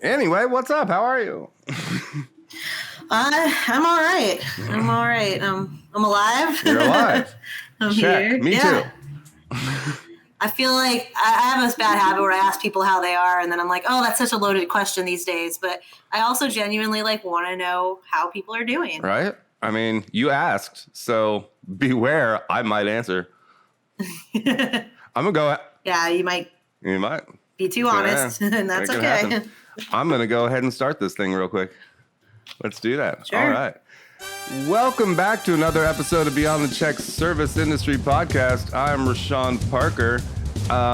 Anyway, what's up? How are you? I'm all right. I'm all right. I'm alive. You're alive. I'm Check. here. Me Yeah. too. I feel like I have this bad habit where I ask people how they are, and then I'm like, oh, that's such a loaded question these days. But I also genuinely want to know how people are doing. Right? I mean, you asked, so beware. I might answer. I'm gonna go. Yeah, you might be too honest, and that's okay. I'm gonna go ahead and start this thing real quick. Let's do that. Sure. All right. Welcome back to another episode of Beyond the Check Service Industry Podcast. I'm Rashawn Parker.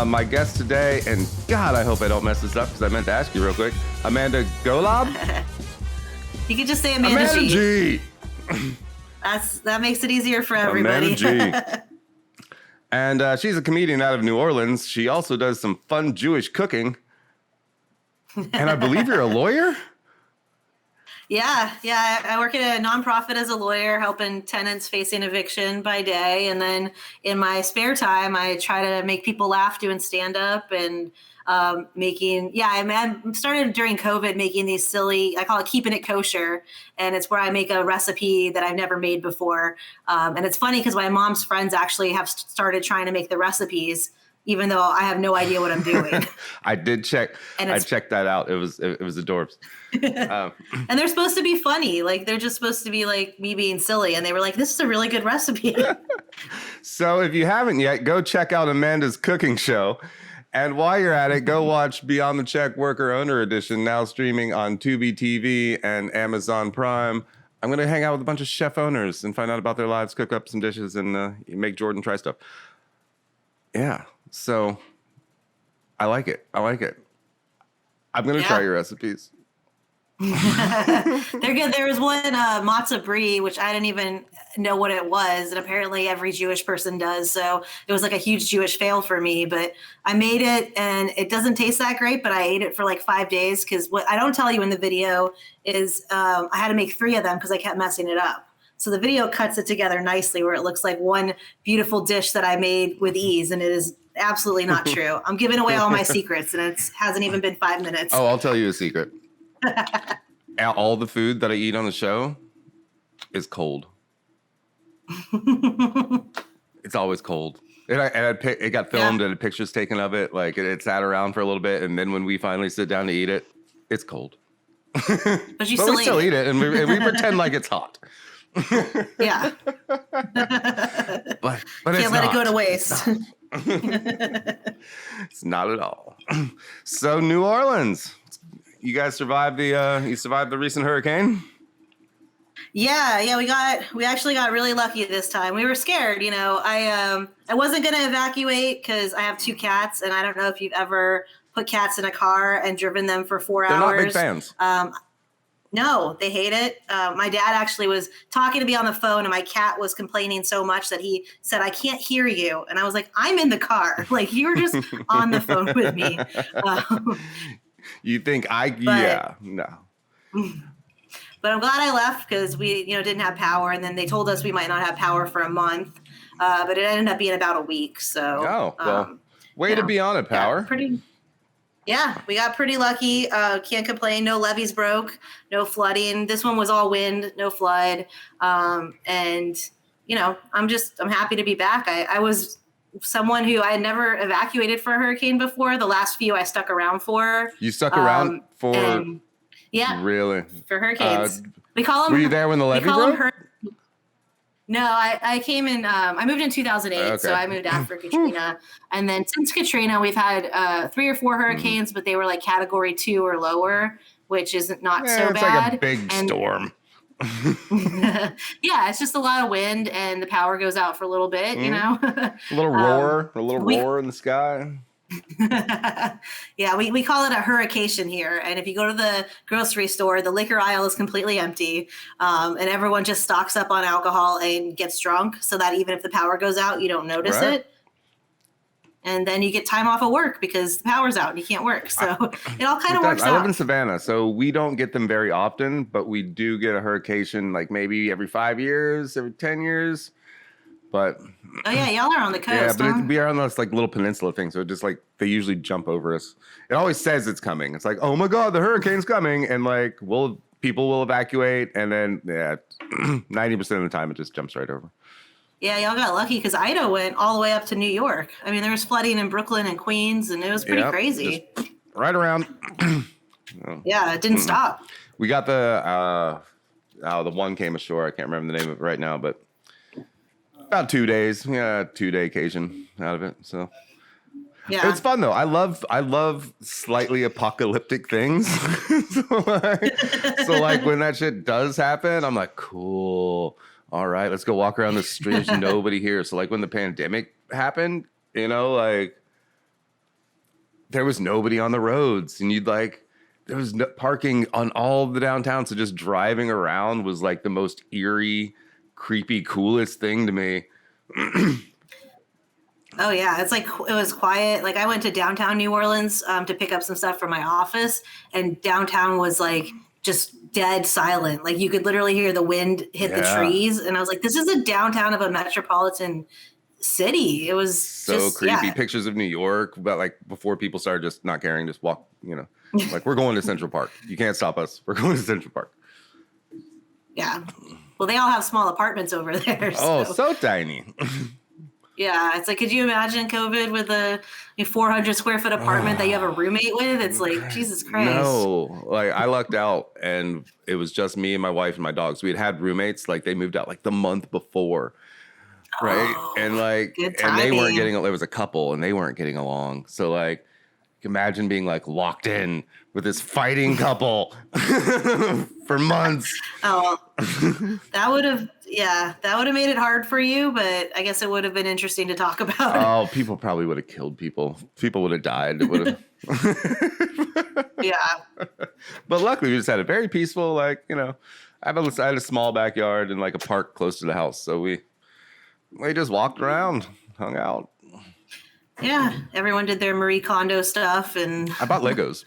My guest today, and God, I hope I don't mess this up because I meant to ask you real quick. Amanda Golob? You could just say Amanda G. That makes it easier for everybody. Amanda G. And she's a comedian out of New Orleans. She also does some fun Jewish cooking. And I believe you're a lawyer? Yeah. I work at a nonprofit as a lawyer, helping tenants facing eviction by day. And then in my spare time, I try to make people laugh doing stand-up and I started during COVID making these silly, I call it keeping it kosher. And it's where I make a recipe that I've never made before. And it's funny because my mom's friends actually have started trying to make the recipes, even though I have no idea what I'm doing. I did check. I checked that out. It was adorbs. And they're supposed to be funny. Like they're just supposed to be like me being silly. And they were like, this is a really good recipe. So if you haven't yet, go check out Amanda's cooking show. And while you're at it, go watch Beyond the Check Worker Owner Edition, now streaming on Tubi TV and Amazon Prime. I'm going to hang out with a bunch of chef owners and find out about their lives, cook up some dishes, and make Jordan try stuff. Yeah. So I like it. I'm going to try your recipes. They're good. There was one matzah brie, which I didn't even know what it was. And apparently every Jewish person does. So it was like a huge Jewish fail for me. But I made it and it doesn't taste that great. But I ate it for like 5 days because what I don't tell you in the video is I had to make 3 of them because I kept messing it up. So the video cuts it together nicely where it looks like one beautiful dish that I made with ease. And it is absolutely not true. I'm giving away all my secrets and it hasn't even been 5 minutes. Oh, I'll tell you a secret. All the food that I eat on the show is cold. It's always cold. It got filmed and pictures taken of it. Like it sat around for a little bit. And then when we finally sit down to eat it, it's cold. But we still eat it and we pretend like it's hot. Yeah. but can't let it go to waste. It's not at all. So New Orleans, you guys survived the recent hurricane? Yeah, we actually got really lucky this time. We were scared, I wasn't going to evacuate because I have 2 cats and I don't know if you've ever put cats in a car and driven them for 4 hours. They're not big fans. No, they hate it. My dad actually was talking to me on the phone and my cat was complaining so much that he said, I can't hear you. And I was like, I'm in the car. Like you were just on the phone with me. You think no. But I'm glad I left because we, didn't have power. And then they told us we might not have power for a month. But it ended up being about a week. So, way to be on it, power. Yeah, we got pretty lucky. Can't complain. No levees broke, no flooding. This one was all wind, no flood. And, I'm happy to be back. I was someone who I had never evacuated for a hurricane before. The last few I stuck around for. You stuck around for? Yeah. Really? For hurricanes. We call them. Were you there when the levee broke? No, I came in, I moved in 2008, okay. So I moved after Katrina. And then since Katrina, we've had 3 or 4 hurricanes, but they were like category 2 or lower, which is not so it's bad. It's like a big storm. Yeah, it's just a lot of wind and the power goes out for a little bit, a little roar in the sky. Yeah, we call it a hurricane here. And if you go to the grocery store, the liquor aisle is completely empty. And everyone just stocks up on alcohol and gets drunk so that even if the power goes out, you don't notice it. And then you get time off of work because the power's out and you can't work. So it all kind of works out. I live in Savannah, so we don't get them very often, but we do get a hurricane like maybe every 5 years, every 10 years. But Oh yeah, y'all are on the yeah, coast, but huh? we are on this like little peninsula thing, so it just like they usually jump over us. It always says it's coming. It's like, oh my god, the hurricane's coming, and like people will evacuate, and then 90% of the time it just jumps right over. Yeah, y'all got lucky because Ida went all the way up to New York. I mean, there was flooding in Brooklyn and Queens, and it was pretty Yep, crazy. just right around. Yeah, it didn't stop. We got the one came ashore. I can't remember the name of it right now, but about 2 days. Yeah, 2 day occasion out of it. So Yeah. it's fun though. I love slightly apocalyptic things. so like when that shit does happen, I'm like, cool. All right, let's go walk around the streets. Nobody here. So like when the pandemic happened, like there was nobody on the roads, and there was no parking on all the downtown. So just driving around was like the most eerie, creepy, coolest thing to me. Oh yeah, it's like it was quiet. Like I went to downtown New Orleans to pick up some stuff for my office, and downtown was like just dead silent. Like you could literally hear the wind hit the trees, and I was like, "This is a downtown of a metropolitan city." It was so just, creepy. yeah. Pictures of New York, but like before people started just not caring, just walk. Like we're going to Central Park. You can't stop us. We're going to Central Park. Yeah. Well, they all have small apartments over there. Oh, so tiny. Yeah, it's like, could you imagine COVID with a 400 square foot apartment that you have a roommate with? It's like, Jesus Christ. No, like I lucked out, and it was just me and my wife and my dogs. We had roommates, like they moved out like the month before, right? Oh, and like, good and they weren't timing. getting. There was a couple, and they weren't getting along. So like, imagine being like locked in with this fighting couple for months. Oh, that would have made it hard for you, but I guess it would have been interesting to talk about. Oh, people probably would have killed people. People would have died. It would have. Yeah. But luckily, we just had a very peaceful, I had a small backyard and like a park close to the house, so we just walked around, hung out. Yeah, everyone did their Marie Kondo stuff, and I bought Legos.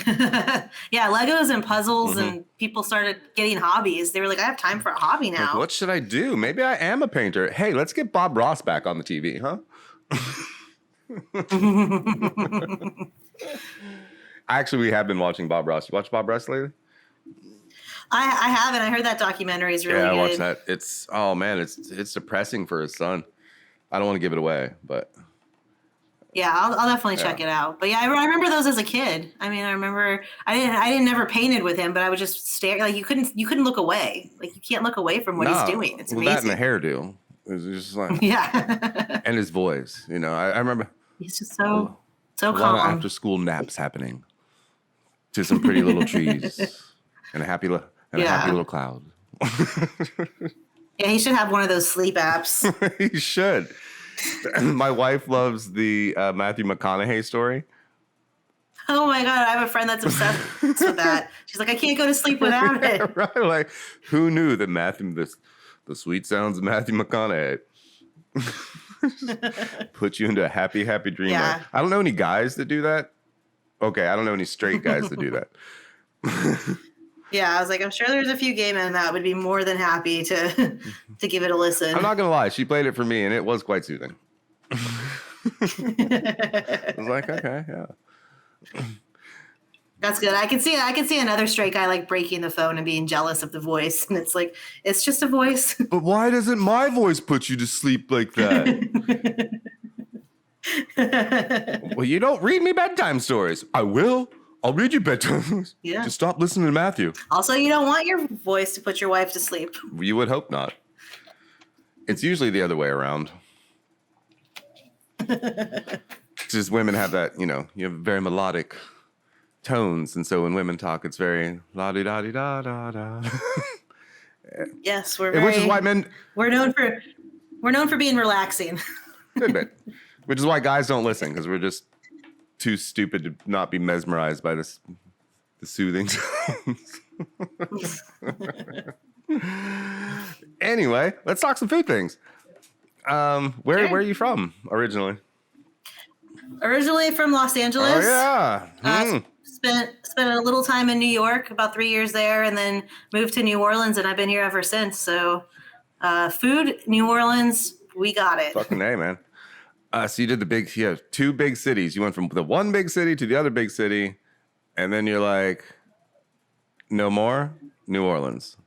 yeah, Legos and puzzles, and people started getting hobbies. They were like, I have time for a hobby now. Like, what should I do? Maybe I am a painter. Hey, let's get Bob Ross back on the TV, huh? Actually, we have been watching Bob Ross. You watch Bob Ross lately? I haven't. I heard that documentary is really yeah, I good. watched that. It's depressing for his son. I don't want to give it away, but yeah, I'll definitely check it out. But yeah, I remember those as a kid. I mean, I remember I didn't never painted with him, but I would just stare. Like you couldn't look away. Like you can't look away from what he's doing. It's amazing. That and the hairdo. It was just like yeah, and his voice. I remember he's just so a lot calm. of after school naps happening to some pretty little trees and a happy little cloud. Yeah, he should have one of those sleep apps. He should. My wife loves the Matthew McConaughey story. Oh my God, I have a friend that's obsessed with that. She's like, I can't go to sleep without it. Right? Like, who knew that the sweet sounds of Matthew McConaughey put you into a happy, happy dream. Yeah. I don't know any guys that do that. Okay, I don't know any straight guys that do that. Yeah, I was like, I'm sure there's a few gay men that would be more than happy to give it a listen. I'm not gonna lie, she played it for me, and it was quite soothing. I was like, okay, yeah. That's good. I can see another straight guy like breaking the phone and being jealous of the voice, and it's like, it's just a voice. But why doesn't my voice put you to sleep like that? Well, you don't read me bedtime stories. I will. I'll read you bedtime stories. Yeah. Just stop listening to Matthew. Also, you don't want your voice to put your wife to sleep. You would hope not. It's usually the other way around. Just women have that, you have very melodic tones, and so when women talk, it's very la di da di da da da. Yes, which is why men we're known for being relaxing. Good bit. Which is why guys don't listen, because we're just too stupid to not be mesmerized by the soothing sounds. Anyway, let's talk some food things. Where are you from originally? Originally from Los Angeles. Oh yeah. Spent a little time in New York, about 3 years there, and then moved to New Orleans, and I've been here ever since. So Food, New Orleans, we got it. Fucking A, man. So you did you have two big cities. You went from the one big city to the other big city, and then you're like, no more? New Orleans.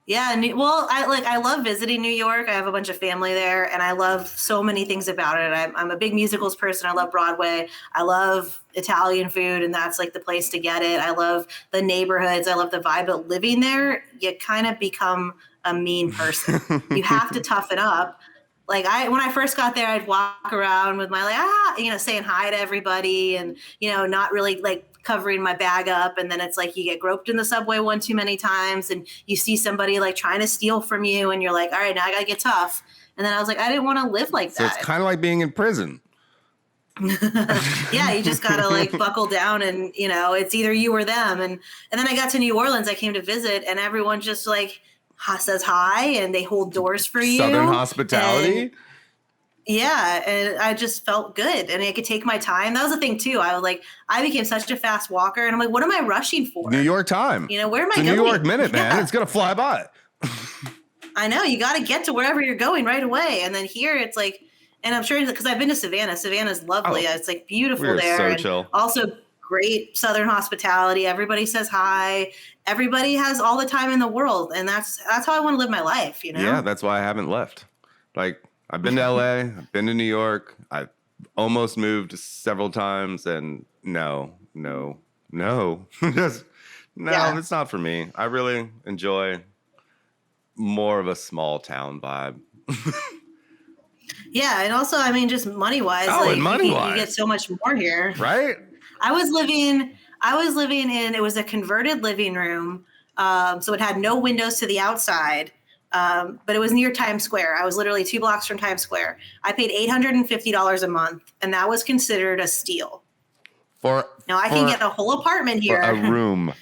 Yeah, well, I love visiting New York. I have a bunch of family there, and I love so many things about it. I'm a big musicals person. I love Broadway. I love Italian food, and that's like the place to get it. I love the neighborhoods. I love the vibe. But living there, you kind of become a mean person. You have to toughen up. Like when I first got there, I'd walk around with my saying hi to everybody, and not really like covering my bag up. And then it's like you get groped in the subway one too many times, and you see somebody like trying to steal from you, and you're like, all right, now I gotta get tough. And then I was like, I didn't want to live like that. So it's kind of like being in prison. Yeah, you just gotta like buckle down, and it's either you or them. And then I got to New Orleans. I came to visit, and everyone just like says hi, and they hold doors for you. Southern hospitality. Yeah, and I just felt good, and I could take my time. That was the thing too. I became such a fast walker, and I'm like, what am I rushing for? New York time. Where am I going? going? New York minute, man. It's gonna fly by. I know, you got to get to wherever you're going right away, and then here it's like, and I'm sure because I've been to Savannah. Savannah's lovely. It's like beautiful there. So and chill. Also great Southern hospitality. Everybody says hi. Everybody has all the time in the world, and that's how I want to live my life. Yeah, that's why I haven't left. Like, I've been to LA, I've been to New York, I've almost moved several times, and no, just no, It's not for me. I really enjoy more of a small town vibe. Yeah, and also, I mean, just money-wise, you get so much more here. Right? I was living in, it was a converted living room, so it had no windows to the outside. But it was near Times Square. I was literally 2 blocks from Times Square. I paid $850 a month, and that was considered a steal. Now I can get a whole apartment here. For a room.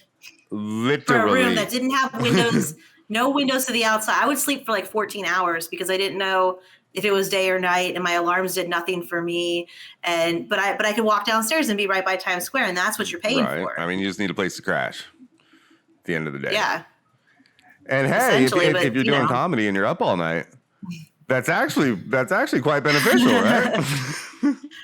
Literally. For a room that didn't have windows, no windows to the outside. I would sleep for like 14 hours because I didn't know if it was day or night, and my alarms did nothing for me. But I could walk downstairs and be right by Times Square, and that's what you're paying for. I mean, you just need a place to crash at the end of the day. Yeah. And hey, if you're doing comedy and you're up all night, that's actually quite beneficial, right?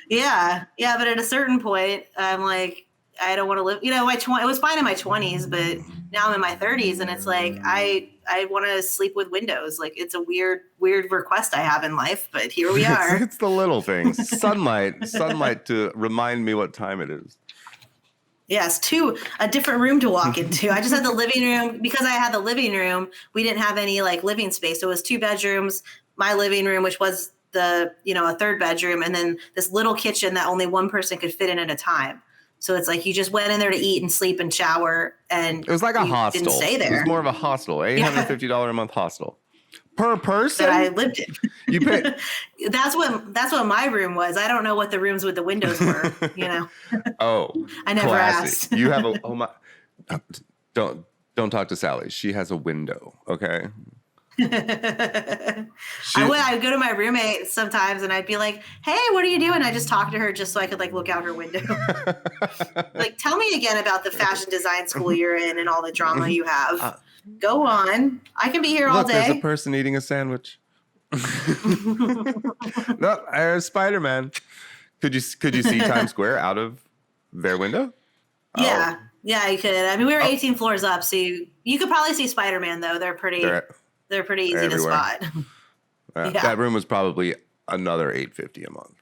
Yeah. But at a certain point, I'm like, I don't want to live. It was fine in my 20s, but now I'm in my 30s, and it's like I want to sleep with windows. Like, it's a weird request I have in life, but here we are. It's the little things. Sunlight to remind me what time it is. Yes, a different room to walk into. I just had the living room. Because I had the living room, we didn't have any like living space. So it was 2 bedrooms, my living room, which was a 3rd bedroom, and then this little kitchen that only one person could fit in at a time. So it's like you just went in there to eat and sleep and shower, and it was like a hostel. Didn't stay there. It was more of a hostel, $850 a month hostel per person. That I lived in. You paid. That's what my room was. I don't know what the rooms with the windows were. Oh, I never classy. asked. You have a my. Don't talk to Sally. She has a window. Okay. I'd go to my roommate sometimes, and I'd be like, "Hey, what are you doing?" I just talk to her just so I could like look out her window. Like, tell me again about the fashion design school you're in and all the drama you have. Go on. I can be here all day. There's a person eating a sandwich. No, there's Spider-Man. Could you see Times Square out of their window? Yeah. Yeah, you could. I mean, we were 18 floors up, so you could probably see Spider-Man, though. They're pretty easy to spot. Yeah. That room was probably another $850 a month.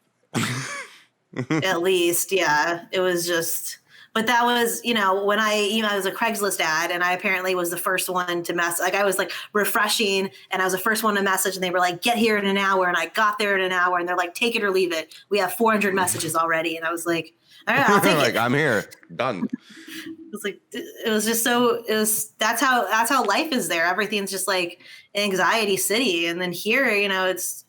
At least, yeah. It was just, but that was, when I was a Craigslist ad, and I apparently was the first one to mess. Like, I was like refreshing, and I was the first one to message, and they were like, get here in an hour. And I got there in an hour, and they're like, take it or leave it. We have 400 messages already. And I was like, all right, I'll take it. I'm here. Done. That's how life is there. Everything's just like an anxiety city. And then here, it's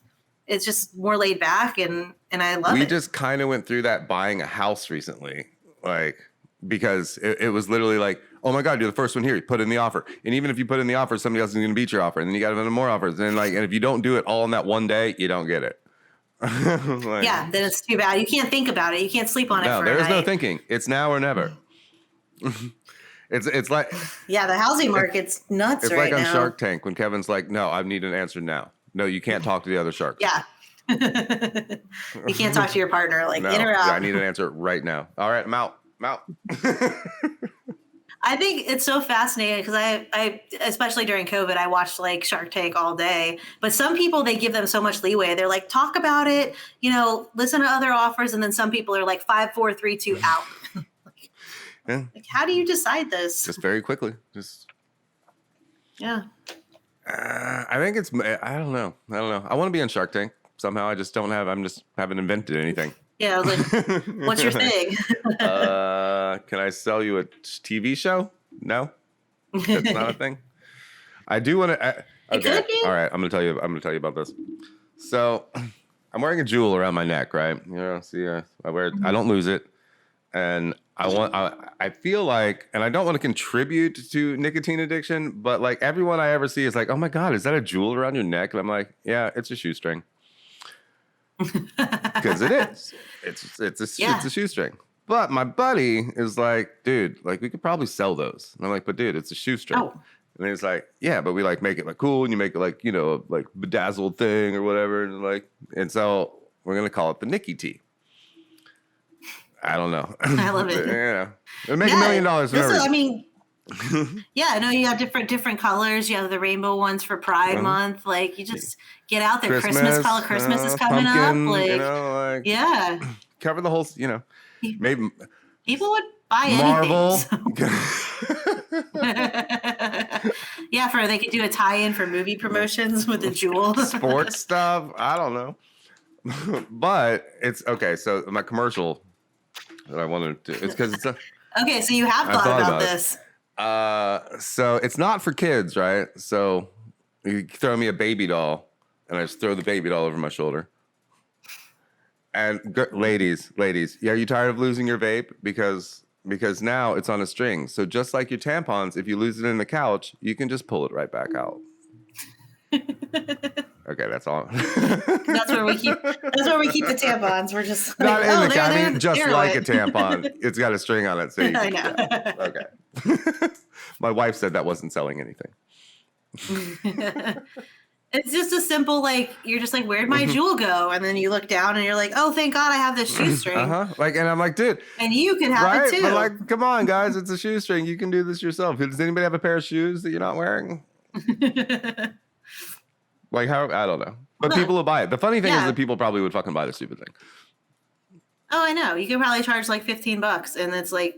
just more laid back, and I love it. We just kind of went through that buying a house recently, like, because it was literally like, oh my God, you're the first one here. You put in the offer. And even if you put in the offer, somebody else is going to beat your offer. And then you got even more offers. And if you don't do it all in that one day, you don't get it. Yeah, then it's too bad. You can't think about it. You can't sleep on it for a there is night. no thinking. It's now or never. It's like Yeah, the housing market's nuts it's right like on now. Shark Tank when Kevin's like, "No, I need an answer now. No, you can't talk to the other sharks. Yeah. You can't talk to your partner, like in No, or yeah, I out. need an answer right now. All right, I'm out. I'm out." I think it's so fascinating because I, especially during COVID, I watched like Shark Tank all day. But some people, they give them so much leeway. They're like, talk about it, listen to other offers. And then some people are like 5, 4, 3, 2 out. Yeah, Like, how do you decide this? just very quickly. Just Yeah. I think it's. I don't know. I want to be on Shark Tank somehow. I just don't have. I'm just haven't invented anything. Yeah. I was like, what's your thing? Can I sell you a TV show? No, that's not a thing. I do want to. It Okay, could be. all right. I'm gonna tell you. I'm gonna tell you about this. So, I'm wearing a jewel around my neck, right? See, I wear it. I don't lose it, and I feel like, and I don't want to contribute to nicotine addiction, but like everyone I ever see is like, "Oh my God, is that a jewel around your neck?" And I'm like, "Yeah, it's a shoestring." Because it is. It's a shoestring. But my buddy is like, "Dude, like we could probably sell those." And I'm like, "But dude, it's a shoestring." Oh. And he's like, "Yeah, but we like make it like cool, and you make it like like bedazzled thing or whatever." And so we're gonna call it the Nikki T. I don't know. I love it. It'll make $1 million. Yeah, I know you got different colors. You have the rainbow ones for Pride Month. Like, you just get out there. Christmas color. Christmas is coming pumpkin, up. Like, cover the whole. Maybe people would buy Marvel. anything. Yeah, they could do a tie-in for movie promotions with a jewel. Sports stuff. I don't know. But it's okay. So my commercial that I wanted to, it's because it's a. Okay, so you have thought about this. So it's not for kids, right? So you throw me a baby doll, and I just throw the baby doll over my shoulder. And ladies, are you tired of losing your vape? Because now it's on a string. So just like your tampons, if you lose it in the couch, you can just pull it right back out. Okay, that's all. That's where we keep the tampons. We're just not like, in the couch. I mean, just like a it. tampon. It's got a string on it. So I know. Yeah. Okay. My wife said that wasn't selling anything. It's just a simple, like, you're just like, where'd my jewel go? And then you look down and you're like, oh, thank God I have this shoestring. Like, and I'm like, dude. And you can have it too. But like, come on, guys, it's a shoestring. You can do this yourself. Does anybody have a pair of shoes that you're not wearing? Like, how? I don't know. But people will buy it. The funny thing is that people probably would fucking buy the stupid thing. Oh, I know. You can probably charge like $15, and it's like,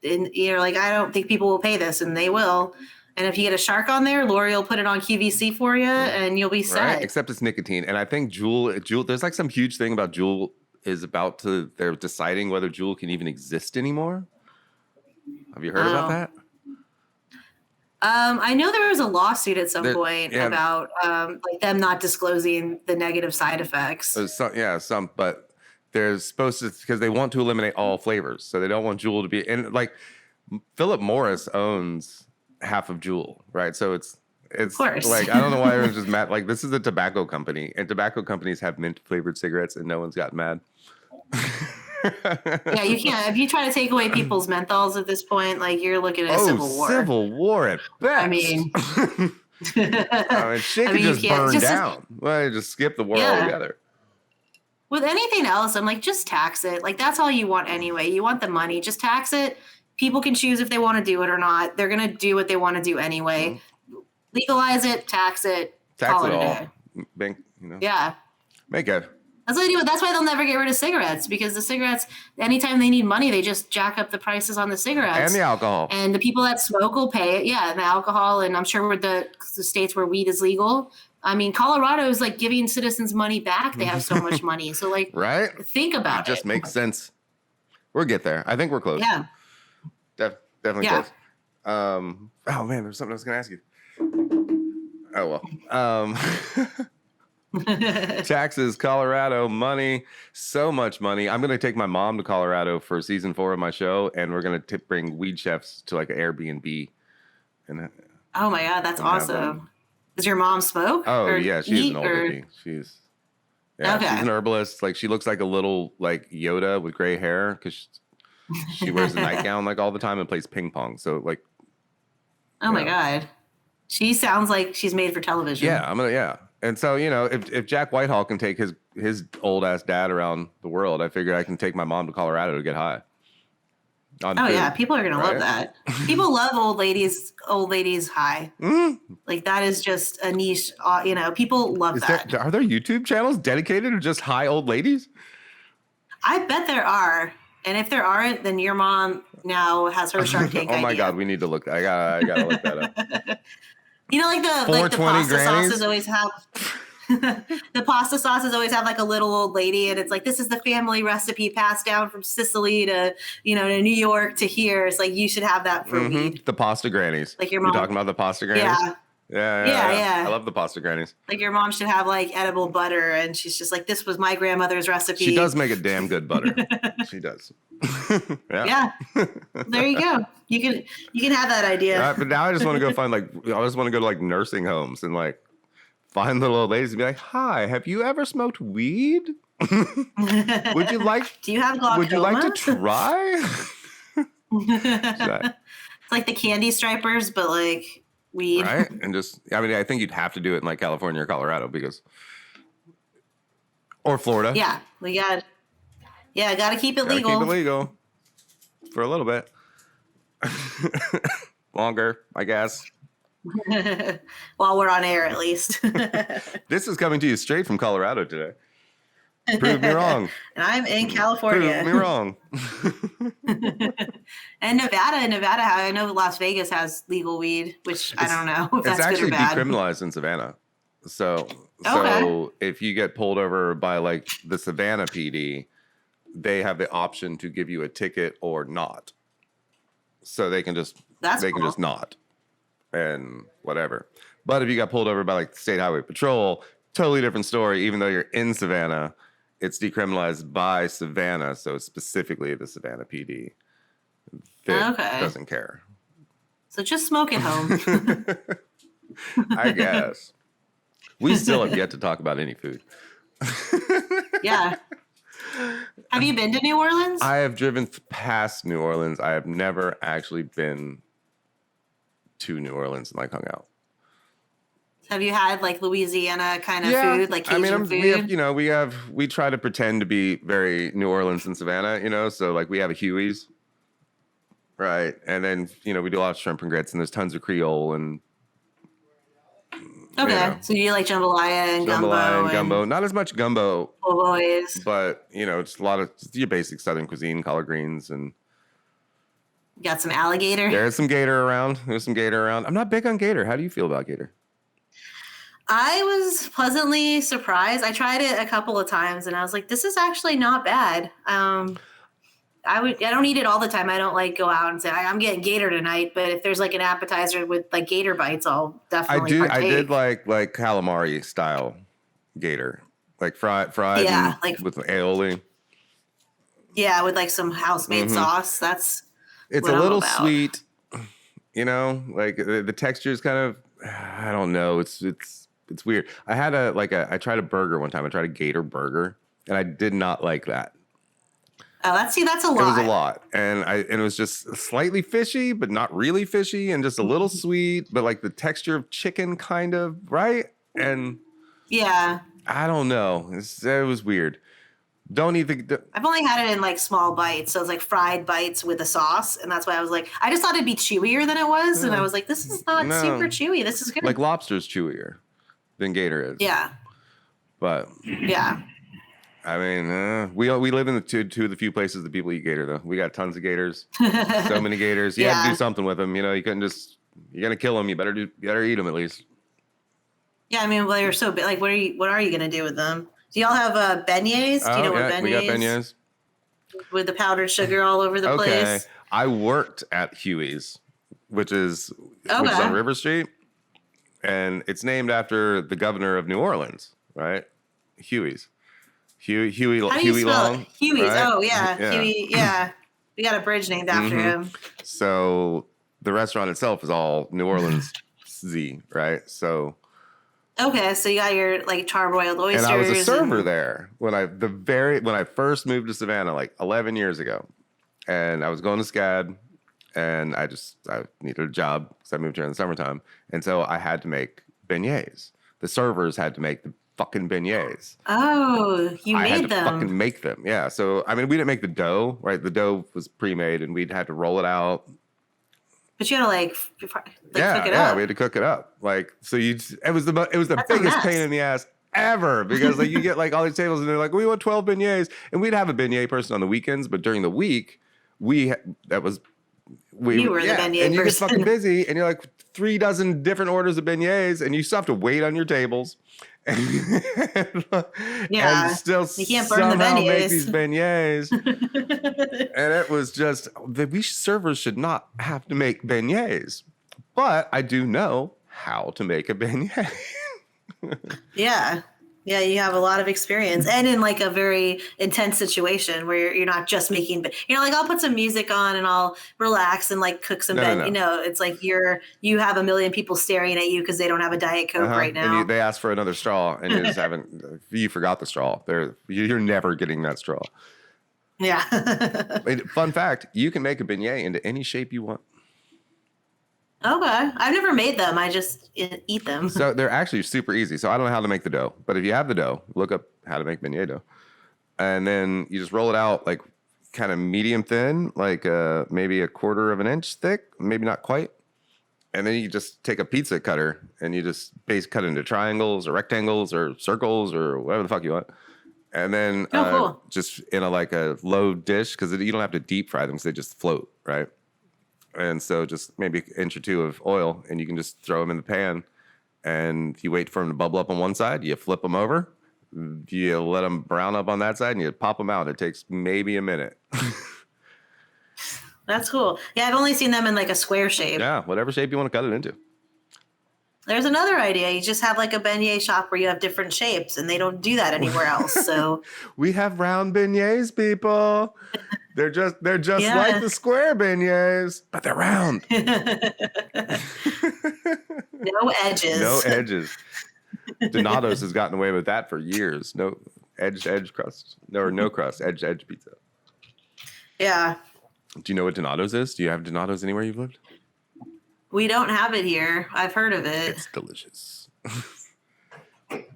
and you're like, I don't think people will pay this, and they will. And if you get a shark on there, Lori will put it on QVC for you, and you'll be set. Right? Except it's nicotine, and I think Juul. There's like some huge thing about Juul is about to. They're deciding whether Juul can even exist anymore. Have you heard about that? I know there was a lawsuit at some point about like them not disclosing the negative side effects. But they're supposed to, because they want to eliminate all flavors, so they don't want Juul to be. And like Philip Morris owns half of Juul, right? So it's of course. Like, I don't know why everyone's just mad. Like, this is a tobacco company, and tobacco companies have mint flavored cigarettes, and no one's gotten mad. Yeah, you can't. If you try to take away people's menthols at this point, like, you're looking at a civil war. Civil war at best. I mean, shit could just burn down. Well, just skip the war altogether. With anything else, I'm like, just tax it. Like, that's all you want anyway. You want the money. Just tax it. People can choose if they want to do it or not. They're going to do what they want to do anyway. Legalize it, tax it, tax it all. Yeah. Make it. That's what they do. That's why they'll never get rid of cigarettes, because the cigarettes, anytime they need money, they just jack up the prices on the cigarettes. And the alcohol. And the people that smoke will pay it. Yeah, and the alcohol. And I'm sure with the states where weed is legal. I mean, Colorado is like giving citizens money back. They have so much money. So, like, right? Think about it. It just makes sense. We'll get there. I think we're close. Yeah. Definitely close. Oh, man, there's something I was going to ask you. Oh, well. Taxes, Colorado, money, so much money. I'm going to take my mom to Colorado for season 4 of my show, and we're going to bring weed chefs to like an Airbnb. And oh my God, that's awesome. Does your mom smoke? Oh yeah, she's an old lady. She's an herbalist. Like, she looks like a little like Yoda with gray hair, because She wears a nightgown like all the time and plays ping pong. So like, Oh my God. She sounds like she's made for television. yeah. And so, you know, if Jack Whitehall can take his old ass dad around the world, I figure I can take my mom to Colorado to get high. On food, yeah, people are gonna love that. People love old ladies high. Like that is just a niche. You know, people love that. Are there YouTube channels dedicated to just high old ladies? I bet there are. And if there aren't, then your mom now has her Shark Tank Oh my idea. God, we need to look. I gotta look that up. You know, like the pasta grannies? sauces always have. The pasta sauces always have like a little old lady, and it's like this is the family recipe passed down from Sicily to to New York to here. It's like you should have that for weed. The pasta grannies. Like your mom. You talking about the pasta grannies? Yeah. I love the pasta grannies. Like your mom should have like edible butter, and she's just like, this was my grandmother's recipe. She does make a damn good butter. She does. Yeah. There you go. You can have that idea. But now I just want to go find I just want to go to like nursing homes and like find little old ladies and be like, "Hi, have you ever smoked weed? Would you like? Do you have glaucoma? Would you like to try?" It's like the candy stripers, but like weed, right? And just, I mean, I think you'd have to do it in like California or Colorado or Florida. Yeah, got to keep it legal. Keep it legal for a little bit longer, I guess. While we're on air, at least. This is coming to you straight from Colorado today. Prove me wrong. And I'm in California. Prove me wrong. And Nevada, I know Las Vegas has legal weed, which I don't know if that's good or bad. It's actually decriminalized in Savannah. So if you get pulled over by like the Savannah PD, they have the option to give you a ticket or not. So they can just just not and whatever. But if you got pulled over by like the State Highway Patrol, totally different story. Even though you're in Savannah, it's decriminalized by Savannah, so specifically the Savannah PD that doesn't care. So just smoke at home. I guess. We still have yet to talk about any food. Yeah. Have you been to New Orleans? I have driven past New Orleans. I have never actually been to New Orleans and like hung out. Have you had like Louisiana kind of food, like Cajun food? We try to pretend to be very New Orleans and Savannah, so like we have a Huey's, right? And then, we do a lot of shrimp and grits and there's tons of Creole and. Okay, so you like jambalaya and gumbo. Not as much gumbo. Oh, boys. But, just a lot of your basic Southern cuisine, collard greens and. Got some alligator? There's some gator around. I'm not big on gator. How do you feel about gator? I was pleasantly surprised. I tried it a couple of times and I was like, this is actually not bad. I don't eat it all the time. I don't like go out and say I'm getting gator tonight, but if there's like an appetizer with like gator bites, I'll definitely partake. I did like calamari style gator, like fried yeah, like with aioli. Yeah, with like some house-made sauce. It's a little sweet, like the texture is kind of, I don't know. It's weird. I tried a burger one time. I tried a gator burger and I did not like that. Oh, that's a lot. It was a lot. And it was just slightly fishy, but not really fishy and just a little sweet, but like the texture of chicken kind of, right? And yeah, I don't know. It was weird. Don't eat I've only had it in like small bites, so it's like fried bites with a sauce, and that's why I was like, I just thought it'd be chewier than it was, and I was like, this is not super chewy. This is good. Like lobster's chewier than gator is. Yeah. But yeah, I mean, we live in two of the few places that people eat gator though. We got tons of gators, so many gators. You have to do something with them. You couldn't just. You're gonna kill them. You better eat them at least. Yeah, I mean, well, they're so big. Like, what are you gonna do with them? Do y'all have beignets? Do you know what beignets? We got beignets. With the powdered sugar all over the place. I worked at Huey's, which is on River Street. And it's named after the governor of New Orleans, right? Huey's. Huey How do you spell Long. It? Huey's. Right? Oh, yeah. Huey, yeah. We got a bridge named after him. So the restaurant itself is all New Orleans Z, right? So... Okay, so you got your like charbroiled oysters. And I was a server there when I first moved to Savannah like 11 years ago. and I was going to SCAD, and I needed a job because I moved here in the summertime, and so I had to make beignets. The servers had to make the fucking beignets. Oh, you I had made to them. fucking make them. Yeah. So I mean, we didn't make the dough, right? The dough was pre-made, and we'd had to roll it out. But you had to like cook it Yeah, up. we had to cook it up. Like, so it was the That's a biggest mess. pain in the ass ever, because like you get like all these tables and they're like, we want 12 beignets, and we'd have a beignet person on the weekends, but during the week we You were the beignet and you get person. fucking busy, and you're like 3 dozen different orders of beignets, and you still have to wait on your tables. And Yeah, still you can't burn the somehow make beignets. these beignets. And it was just, servers should not have to make beignets. But I do know how to make a beignet. Yeah. Yeah, you have a lot of experience, and in like a very intense situation where you're not just making, but you're like, I'll put some music on and I'll relax and like cook some No. You know, it's like you have a million people staring at you because they don't have a Diet Coke right now. And they ask for another straw, and you just you forgot the straw. You're never getting that straw. Yeah. Fun fact, you can make a beignet into any shape you want. Okay. I've never made them. I just eat them. So they're actually super easy. So I don't know how to make the dough, but if you have the dough, look up how to make beignet dough. And then you just roll it out like kind of medium thin, like maybe a quarter of an inch thick, maybe not quite. And then you just take a pizza cutter and you just cut into triangles or rectangles or circles or whatever the fuck you want. And then cool. just in a low dish, because you don't have to deep fry them because they just float, right? And so just maybe an inch or two of oil, and you can just throw them in the pan, and you wait for them to bubble up on one side. You flip them over. You let them brown up on that side, and you pop them out. It takes maybe a minute. That's cool. Yeah, I've only seen them in like a square shape. Yeah, whatever shape you want to cut it into. There's another idea. You just have like a beignet shop where you have different shapes, and they don't do that anywhere else. So we have round beignets, people. They're just like the square beignets, but they're round. No edges. No edges. Donato's has gotten away with that for years. No edge crust. No crust. Edge pizza. Yeah. Do you know what Donato's is? Do you have Donato's anywhere you've lived? We don't have it here. I've heard of it. It's delicious.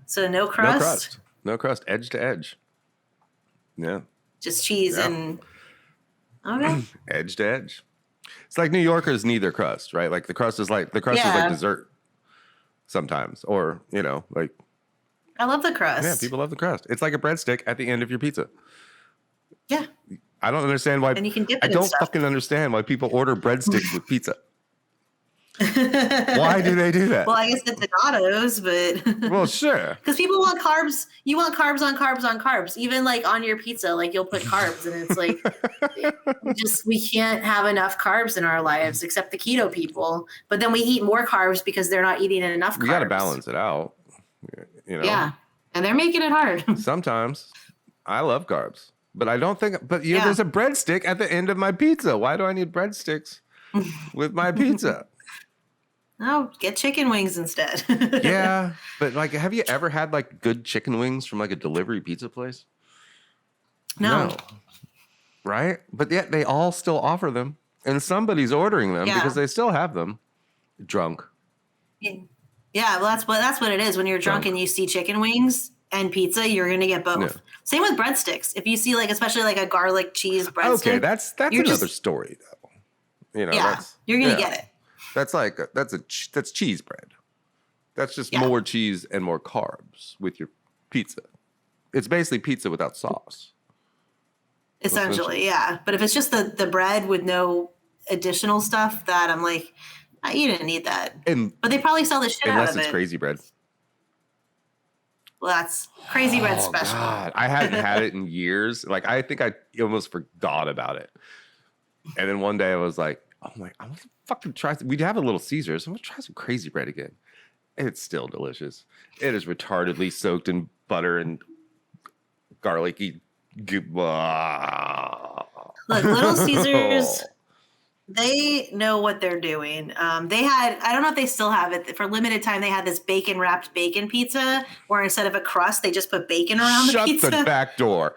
So no crust? No crust. Edge to edge. Yeah. Just cheese and... Okay. Edge to edge. It's like New Yorkers need their crust, right? Like the crust is like dessert sometimes. Or, like... I love the crust. Yeah, people love the crust. It's like a breadstick at the end of your pizza. Yeah. I don't understand why... And you can dip it I in don't stuff. fucking understand why people order breadsticks with pizza. Why do they do that? Well, I guess it's Donato's, but well, sure. Because people want carbs. You want carbs on carbs on carbs. Even like on your pizza, like you'll put carbs, and it's like we can't have enough carbs in our lives, except the keto people. But then we eat more carbs because they're not eating enough carbs. We got to balance it out. Yeah, and they're making it hard. Sometimes I love carbs, but I don't think. But there's a breadstick at the end of my pizza. Why do I need breadsticks with my pizza? No, get chicken wings instead. Yeah, but like, have you ever had like good chicken wings from like a delivery pizza place? No. Right? But yet they all still offer them, and somebody's ordering them because they still have them. Drunk. Yeah, well, that's what it is. When you're drunk and you see chicken wings and pizza, you're gonna get both. Yeah. Same with breadsticks. If you see like, especially like a garlic cheese breadstick. Okay, that's another story though. You're gonna get it. That's cheese bread. That's just more cheese and more carbs with your pizza. It's basically pizza without sauce. Essentially, yeah. But if it's just the bread with no additional stuff, that I'm like, you didn't need that. But they probably sell the shit out of it. Unless it's crazy bread. Well, that's crazy bread special. God. I hadn't had it in years. Like, I think I almost forgot about it. And then one day I was like, oh my, I want to fucking try. We'd have a Little Caesars. I'm going to try some crazy bread again. It's still delicious. It is retardedly soaked in butter and garlicky. Look, Little Caesars, they know what they're doing. They had, I don't know if they still have it, for limited time, they had this bacon wrapped bacon pizza where instead of a crust, they just put bacon around the pizza. Shut the back door.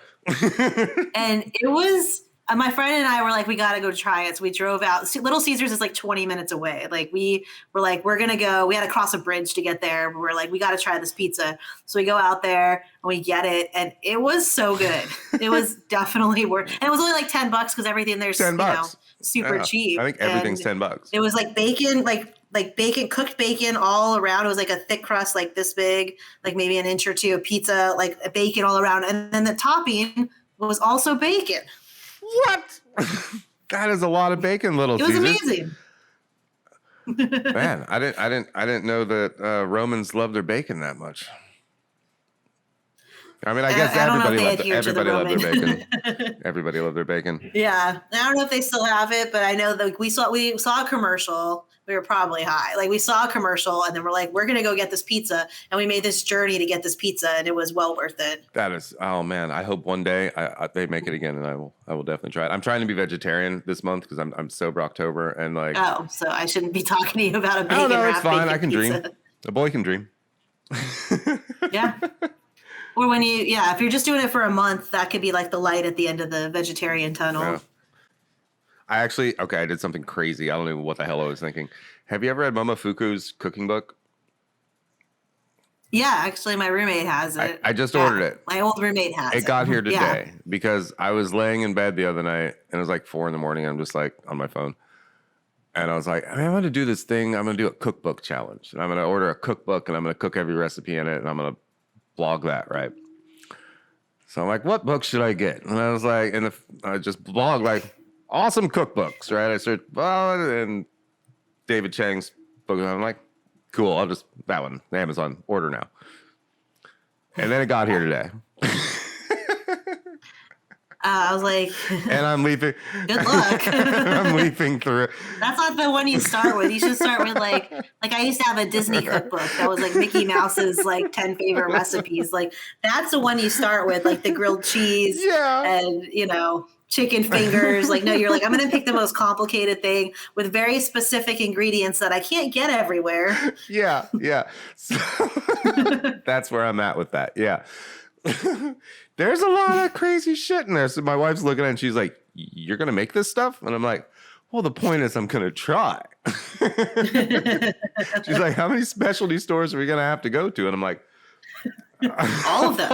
And it was My friend and I were like, we got to go try it. So we drove out. Little Caesars is like 20 minutes away. Like we were like, we're going to go. We had to cross a bridge to get there. We were like, we got to try this pizza. So we go out there and we get it. And it was so good. It was definitely worth And it was only like $10 because everything there's, $10. super cheap. I think everything's And $10. it was like bacon, like bacon, cooked bacon all around. It was like a thick crust, like this big, like maybe an inch or two of pizza, like a bacon all around. And then the topping was also bacon. What? That is a lot of bacon, Little It was Caesars. amazing. Man, I didn't know that Romans loved their bacon that much. I mean, I guess I don't know if everybody they adhere to the loved their Roman. bacon. Everybody loved their bacon. Yeah, I don't know if they still have it, but I know that we saw a commercial. We were probably high. Like we saw a commercial, and then we're like, we're gonna go get this pizza, and we made this journey to get this pizza, and it was well worth it. That is, oh man, I hope one day they make it again, and I will definitely try it. I'm trying to be vegetarian this month because I'm sober October, and like, Oh, so I shouldn't be talking to you about a bacon. oh no, it's wrapped fine. bacon I can pizza. dream. A boy can dream. Yeah. Or when if you're just doing it for a month, that could be like the light at the end of the vegetarian tunnel. Yeah. I did something crazy. I don't know what the hell I was thinking. Have you ever read Momofuku's cooking book? Yeah, actually, my roommate has it. I just ordered it. My old roommate has it. It got here today Yeah. because I was laying in bed the other night and it was like 4 a.m. I'm just like on my phone. And I was like, I'm going to do this thing. I'm going to do a cookbook challenge. And I'm going to order a cookbook and I'm going to cook every recipe in it. And I'm going to blog that, right? So I'm like, what book should I get? And I was like, I just blog like awesome cookbooks, right? I searched, and David Chang's book. And I'm like, cool, I'll just, that one, Amazon, order now. And then it got here today. I was like, and I'm leaping. Good luck. I'm leaping through. That's not the one you start with. You should start with like I used to have a Disney cookbook that was like Mickey Mouse's like 10 favorite recipes. Like that's the one you start with, like the grilled cheese and chicken fingers. Like, no, you're like, I'm going to pick the most complicated thing with very specific ingredients that I can't get everywhere. Yeah. So, that's where I'm at with that. Yeah. There's a lot of crazy shit in there. So my wife's looking at it and she's like, you're going to make this stuff? And I'm like, well, the point is I'm going to try. She's like, how many specialty stores are we going to have to go to? And I'm like, all of them.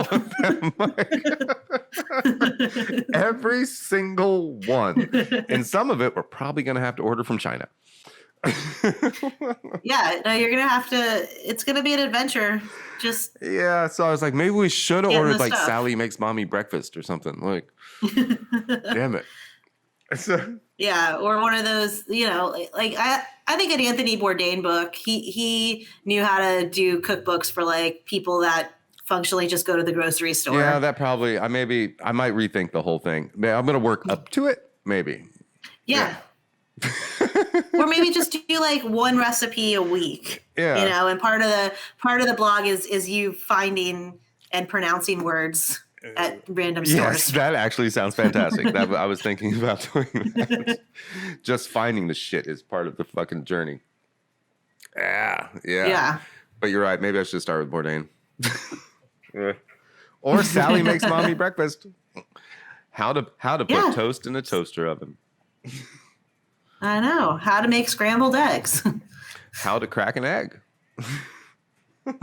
Every single one. And some of it we're probably going to have to order from China. Yeah, no, you're gonna have to. It's gonna be an adventure. So I was like, maybe we should have ordered like Sally Makes Mommy Breakfast or something. Like, damn it. Yeah, or one of those. Like I think an Anthony Bourdain book. He knew how to do cookbooks for like people that functionally just go to the grocery store. Yeah, that probably. I might rethink the whole thing. I'm gonna work up to it. Maybe. Yeah. Or maybe just do like one recipe a week. Yeah. And part of the blog is you finding and pronouncing words at random stores. Yes, that actually sounds fantastic. I was thinking about doing that. Just finding the shit is part of the fucking journey. Yeah. But you're right. Maybe I should start with Bourdain. Or Sally Makes Mommy Breakfast. How to put toast in a toaster oven. I know. How to make scrambled eggs. How to crack an egg. Well,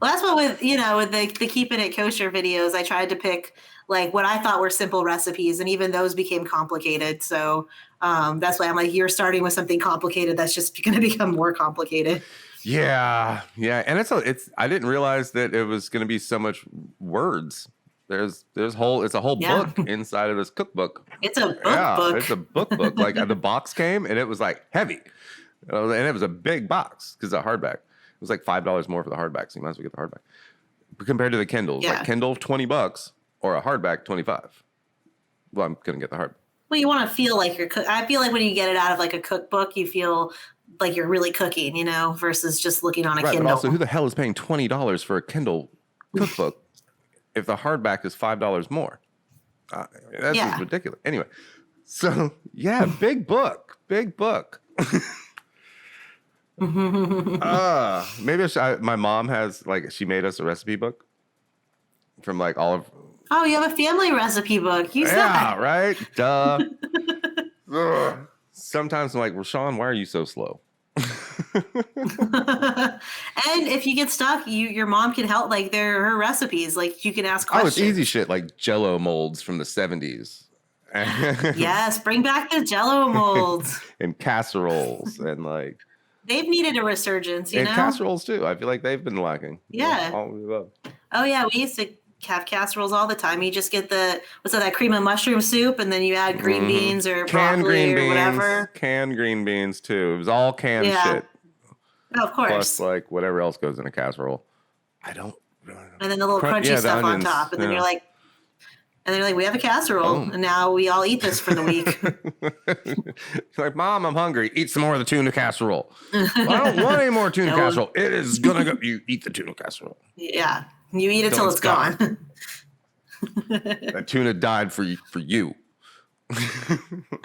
that's what with the keeping it kosher videos, I tried to pick like what I thought were simple recipes, and even those became complicated. So that's why I'm like, you're starting with something complicated that's just going to become more complicated. Yeah, and it's. I didn't realize that it was going to be so much words. It's a whole book inside of this cookbook. It's a book. It's a book. Like the box came and it was like heavy, and it was a big box because it's a hardback. It was like $5 more for the hardback, so you might as well get the hardback. But compared to the Kindles, like Kindle $20 or a hardback $25. Well, I'm gonna get the hardback. Well, you want to feel like you're I feel like when you get it out of like a cookbook, you feel like you're really cooking, versus just looking on a Kindle. But also, who the hell is paying $20 for a Kindle cookbook? If the hardback is $5 more, that's just ridiculous. Anyway, so big book. Maybe my mom has she made us a recipe book from like all of Oh, you have a family recipe book. Use Yeah, that. right? Duh. Ugh. Sometimes I'm like, Rashawn, why are you so slow? And if you get stuck, your mom can help. Like they're her recipes. Like you can ask Oh, it's easy questions. shit like Jello molds from the 70s. and Yes, bring back the Jello molds. and casseroles and like They've needed a resurgence, you and know? casseroles too. I feel like they've been lacking. Yeah. All of the above. Oh yeah, we used to have casseroles all the time. You just get the what's that cream of mushroom soup, and then you add green beans or Canned broccoli green or beans, whatever. canned green beans too. It was all canned Yeah, shit. oh, of Plus course. like whatever else goes in a casserole. I don't. And then the little crunchy Yeah, the stuff on onions. top, and then Yeah. you're like, and then you're like, we have a casserole, Boom. and now we all eat this for the week. Like, Mom, I'm hungry. Eat some more of the tuna casserole. Well, I don't want any more tuna No. casserole. It is gonna go. You eat the tuna casserole. Yeah, you eat it Till till it's it's gone. That tuna died for you.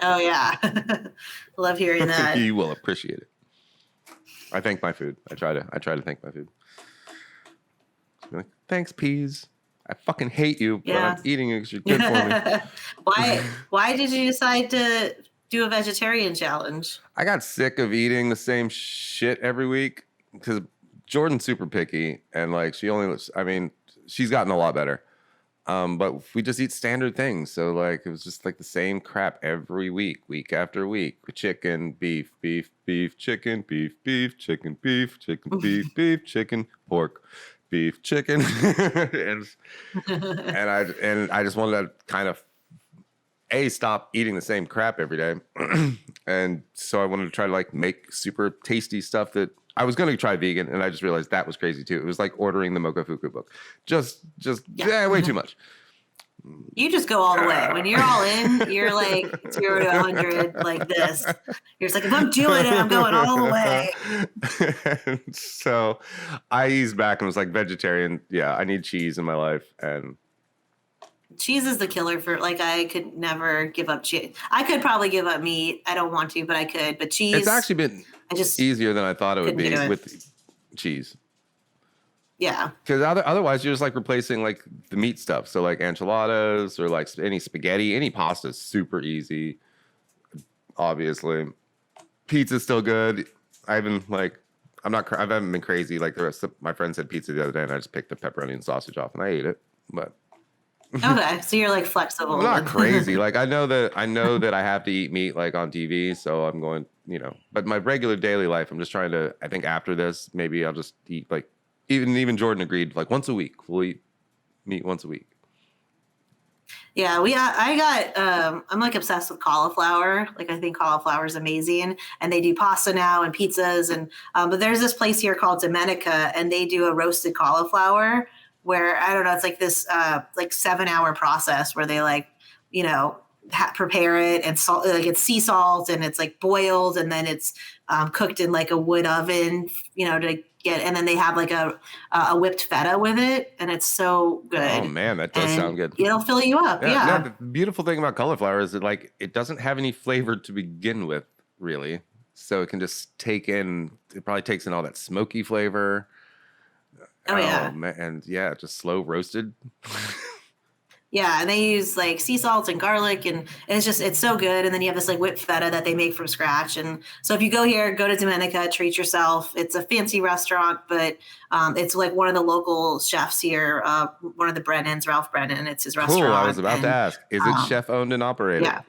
Oh yeah, love hearing that. You will appreciate it. I thank my food. I try to thank my food. Be like, thanks, peas. I fucking hate you, but Yeah. I'm eating it because you're good for me. Why did you decide to do a vegetarian challenge? I got sick of eating the same shit every week because Jordan's super picky and like she's gotten a lot better. But we just eat standard things. So like it was just like the same crap every week after week. Chicken, beef, chicken, beef, chicken, beef, chicken, pork, beef, chicken. and I just wanted to kind of stop eating the same crap every day. And so I wanted to try to like make super tasty stuff that I was going to try vegan, and I just realized that was crazy too. It was like ordering the Mokofuku book. Just way too much. You just go all the way. When you're all in, you're like 0 to 100 like this. You're just like, if I'm doing it, I'm going all the way. And so I eased back and was like vegetarian. Yeah, I need cheese in my life. And Cheese is the killer for like I could never give up cheese. I could probably give up meat. I don't want to, but I could. But cheese, it's actually been I just easier than I thought it would couldn't be do it. with cheese. Yeah. Because otherwise you're just like replacing like the meat stuff. So like enchiladas or like any spaghetti, any pasta is super easy. Obviously, pizza's still good. I haven't been crazy like the rest of my friends had pizza the other day, and I just picked the pepperoni and sausage off and I ate it. But Okay, so you're like flexible. I'm not crazy. Like I know that I have to eat meat like on TV, so I'm going, but my regular daily life, I'm just trying to, I think after this, maybe I'll just eat like, even Jordan agreed, like once a week, we'll eat meat once a week. Yeah, I'm like obsessed with cauliflower. Like I think cauliflower is amazing, and they do pasta now and pizzas. And but there's this place here called Domenica, and they do a roasted cauliflower where I don't know, it's like this like 7-hour process where they like prepare it and salt, like it's sea salt and it's like boiled and then it's cooked in like a wood oven, to get, and then they have like a whipped feta with it, and it's so good. Oh man, that does sound good. It'll fill you up. Yeah. No, the beautiful thing about cauliflower is that like it doesn't have any flavor to begin with, really. So it can just take in. It probably takes in all that smoky flavor. Oh yeah. Man, and yeah, just slow roasted. Yeah, and they use like sea salt and garlic, and it's so good. And then you have this like whipped feta that they make from scratch. And so if you go here, go to Domenica, treat yourself. It's a fancy restaurant, but it's like one of the local chefs here, one of the Brennans, Ralph Brennan. It's his restaurant. Cool. I was about to ask, is it chef owned and operated? Yeah.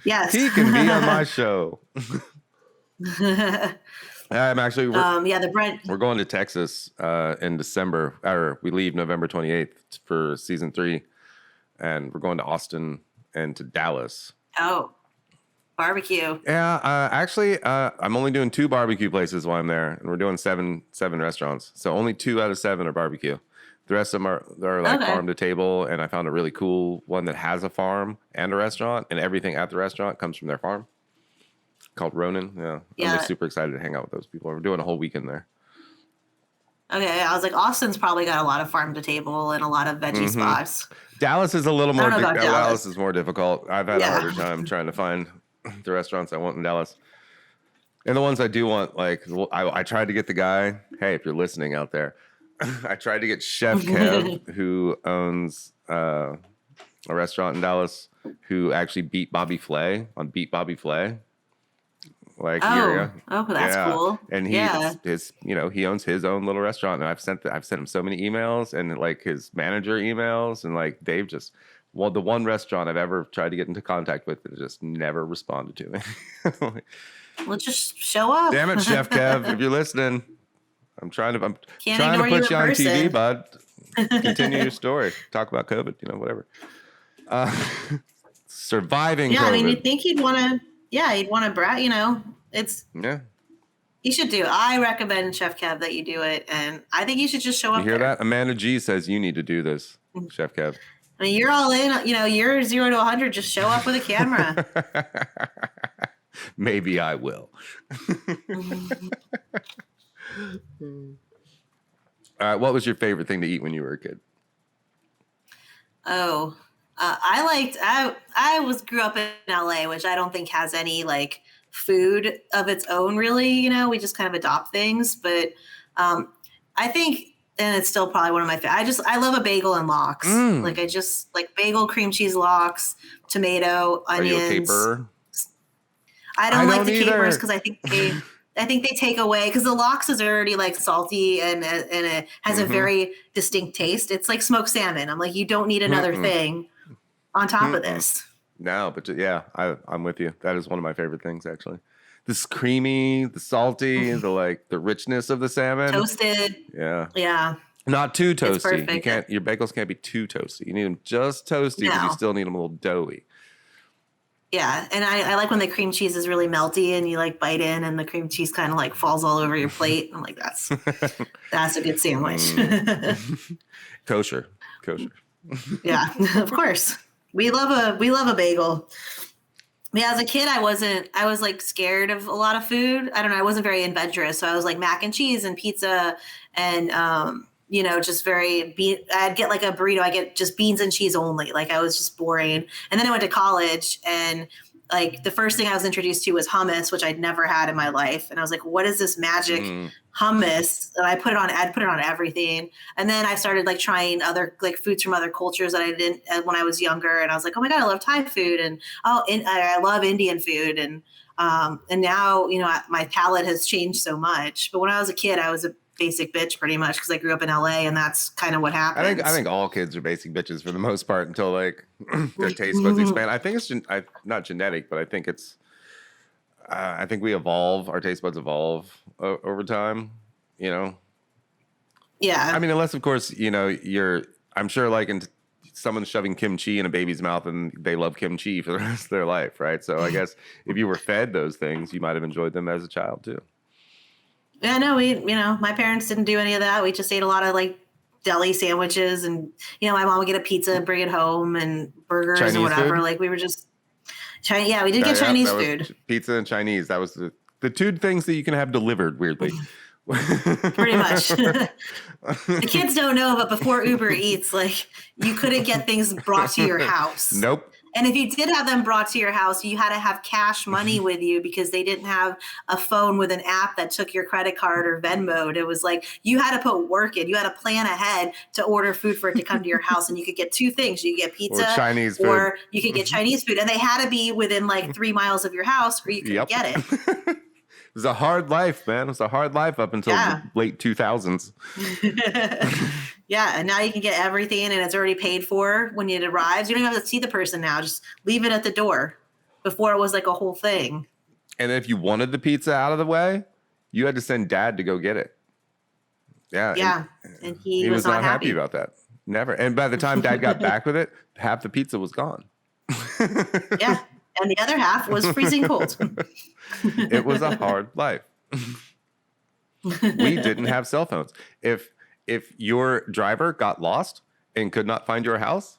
Yes. He can be on my show. I'm actually. We're going to Texas in December, or we leave November 28th for season 3, and we're going to Austin and to Dallas. Oh, barbecue. Yeah, actually, I'm only doing 2 barbecue places while I'm there, and we're doing seven restaurants. So only 2 out of 7 are barbecue. The rest of them are like farm to table, and I found a really cool one that has a farm and a restaurant, and everything at the restaurant comes from their farm. Called Ronin. Yeah. I'm just super excited to hang out with those people. We're doing a whole weekend there. Okay, I was like, Austin's probably got a lot of farm to table and a lot of veggie spots. Dallas is a little more. Dallas is more difficult. I've had a harder time trying to find the restaurants I want in Dallas, and the ones I do want. Like I tried to get the guy. Hey, if you're listening out there, I tried to get Chef Kev, who owns a restaurant in Dallas who actually beat Bobby Flay on Beat Bobby Flay. Like area. Oh, that's cool. And his he owns his own little restaurant, and I've sent him so many emails and like his manager emails, and like they've just the one restaurant I've ever tried to get into contact with that just never responded to me. Well, just show up. Damn it, Chef Kev, if you're listening, I'm trying to put you on person. TV, bud. Continue your story. Talk about COVID, whatever. Surviving COVID. I mean, you'd think he'd want to. Yeah, you'd want to brag, it's... Yeah. You should do it. I recommend, Chef Kev, that you do it, and I think you should just show up. You hear that? Amanda G says you need to do this, Chef Kev. I mean, you're all in, you're 0 to 100, just show up with a camera. Maybe I will. All right, what was your favorite thing to eat when you were a kid? Oh, I grew up in LA, which I don't think has any like food of its own, really. We just kind of adopt things, but I think, and it's still probably one of my favorites. I love a bagel and lox. Like I just like bagel, cream cheese lox, tomato, onions. Are you a caperer? I don't like the capers because I think they take away, because the lox is already like salty and it has a very distinct taste. It's like smoked salmon. I'm like, you don't need another thing on top of this. No, but yeah, I'm with you. That is one of my favorite things, actually. This creamy, the salty, the richness of the salmon. Toasted. Yeah. Yeah. Not too toasty. Your bagels can't be too toasty. You need them just toasty, but you still need them a little doughy. Yeah, and I like when the cream cheese is really melty and you like bite in and the cream cheese kind of like falls all over your plate. I'm like, that's a good sandwich. Kosher. Yeah, of course. We love a bagel. Yeah, as a kid, I was like scared of a lot of food. I don't know. I wasn't very adventurous. So I was like mac and cheese and pizza and, just I'd get like a burrito. I get just beans and cheese only. Like I was just boring. And then I went to college and like the first thing I was introduced to was hummus, which I'd never had in my life. And I was like, what is this magic hummus? And I'd put it on everything. And then I started like trying other like foods from other cultures that I didn't when I was younger. And I was like, oh my God, I love Thai food. And I love Indian food. And now, my palate has changed so much. But when I was a kid, I was a basic bitch pretty much because I grew up in LA and that's kind of what happened. I think all kids are basic bitches for the most part until like their taste buds expand. I think it's not genetic, but I think it's I think we evolve, our taste buds evolve over time, Yeah. I mean, unless of course, I'm sure like someone's shoving kimchi in a baby's mouth and they love kimchi for the rest of their life, right? So I guess if you were fed those things, you might have enjoyed them as a child too. Yeah, no, my parents didn't do any of that. We just ate a lot of like deli sandwiches and, my mom would get a pizza and bring it home and burgers Chinese or whatever. Food? Like we were just Chinese. Yeah, we did get Chinese food. Pizza and Chinese. That was the two things that you can have delivered weirdly. Pretty much. The kids don't know, but before Uber Eats, like you couldn't get things brought to your house. Nope. And if you did have them brought to your house, you had to have cash money with you because they didn't have a phone with an app that took your credit card or Venmo. It was like you had to put work in. You had to plan ahead to order food for it to come to your house. And you could get two things. You could get pizza or Chinese food. Or you could get Chinese food. And they had to be within like 3 miles of your house or you could get it. It was a hard life, man. It was a hard life up until the late 2000s. Yeah, and now you can get everything and it's already paid for when it arrives. You don't even have to see the person now. Just leave it at the door. Before it was like a whole thing. And if you wanted the pizza out of the way, you had to send dad to go get it. Yeah. Yeah, and he was not happy about that. Never. And by the time dad got back with it, half the pizza was gone. Yeah, and the other half was freezing cold. It was a hard life. We didn't have cell phones. If your driver got lost and could not find your house,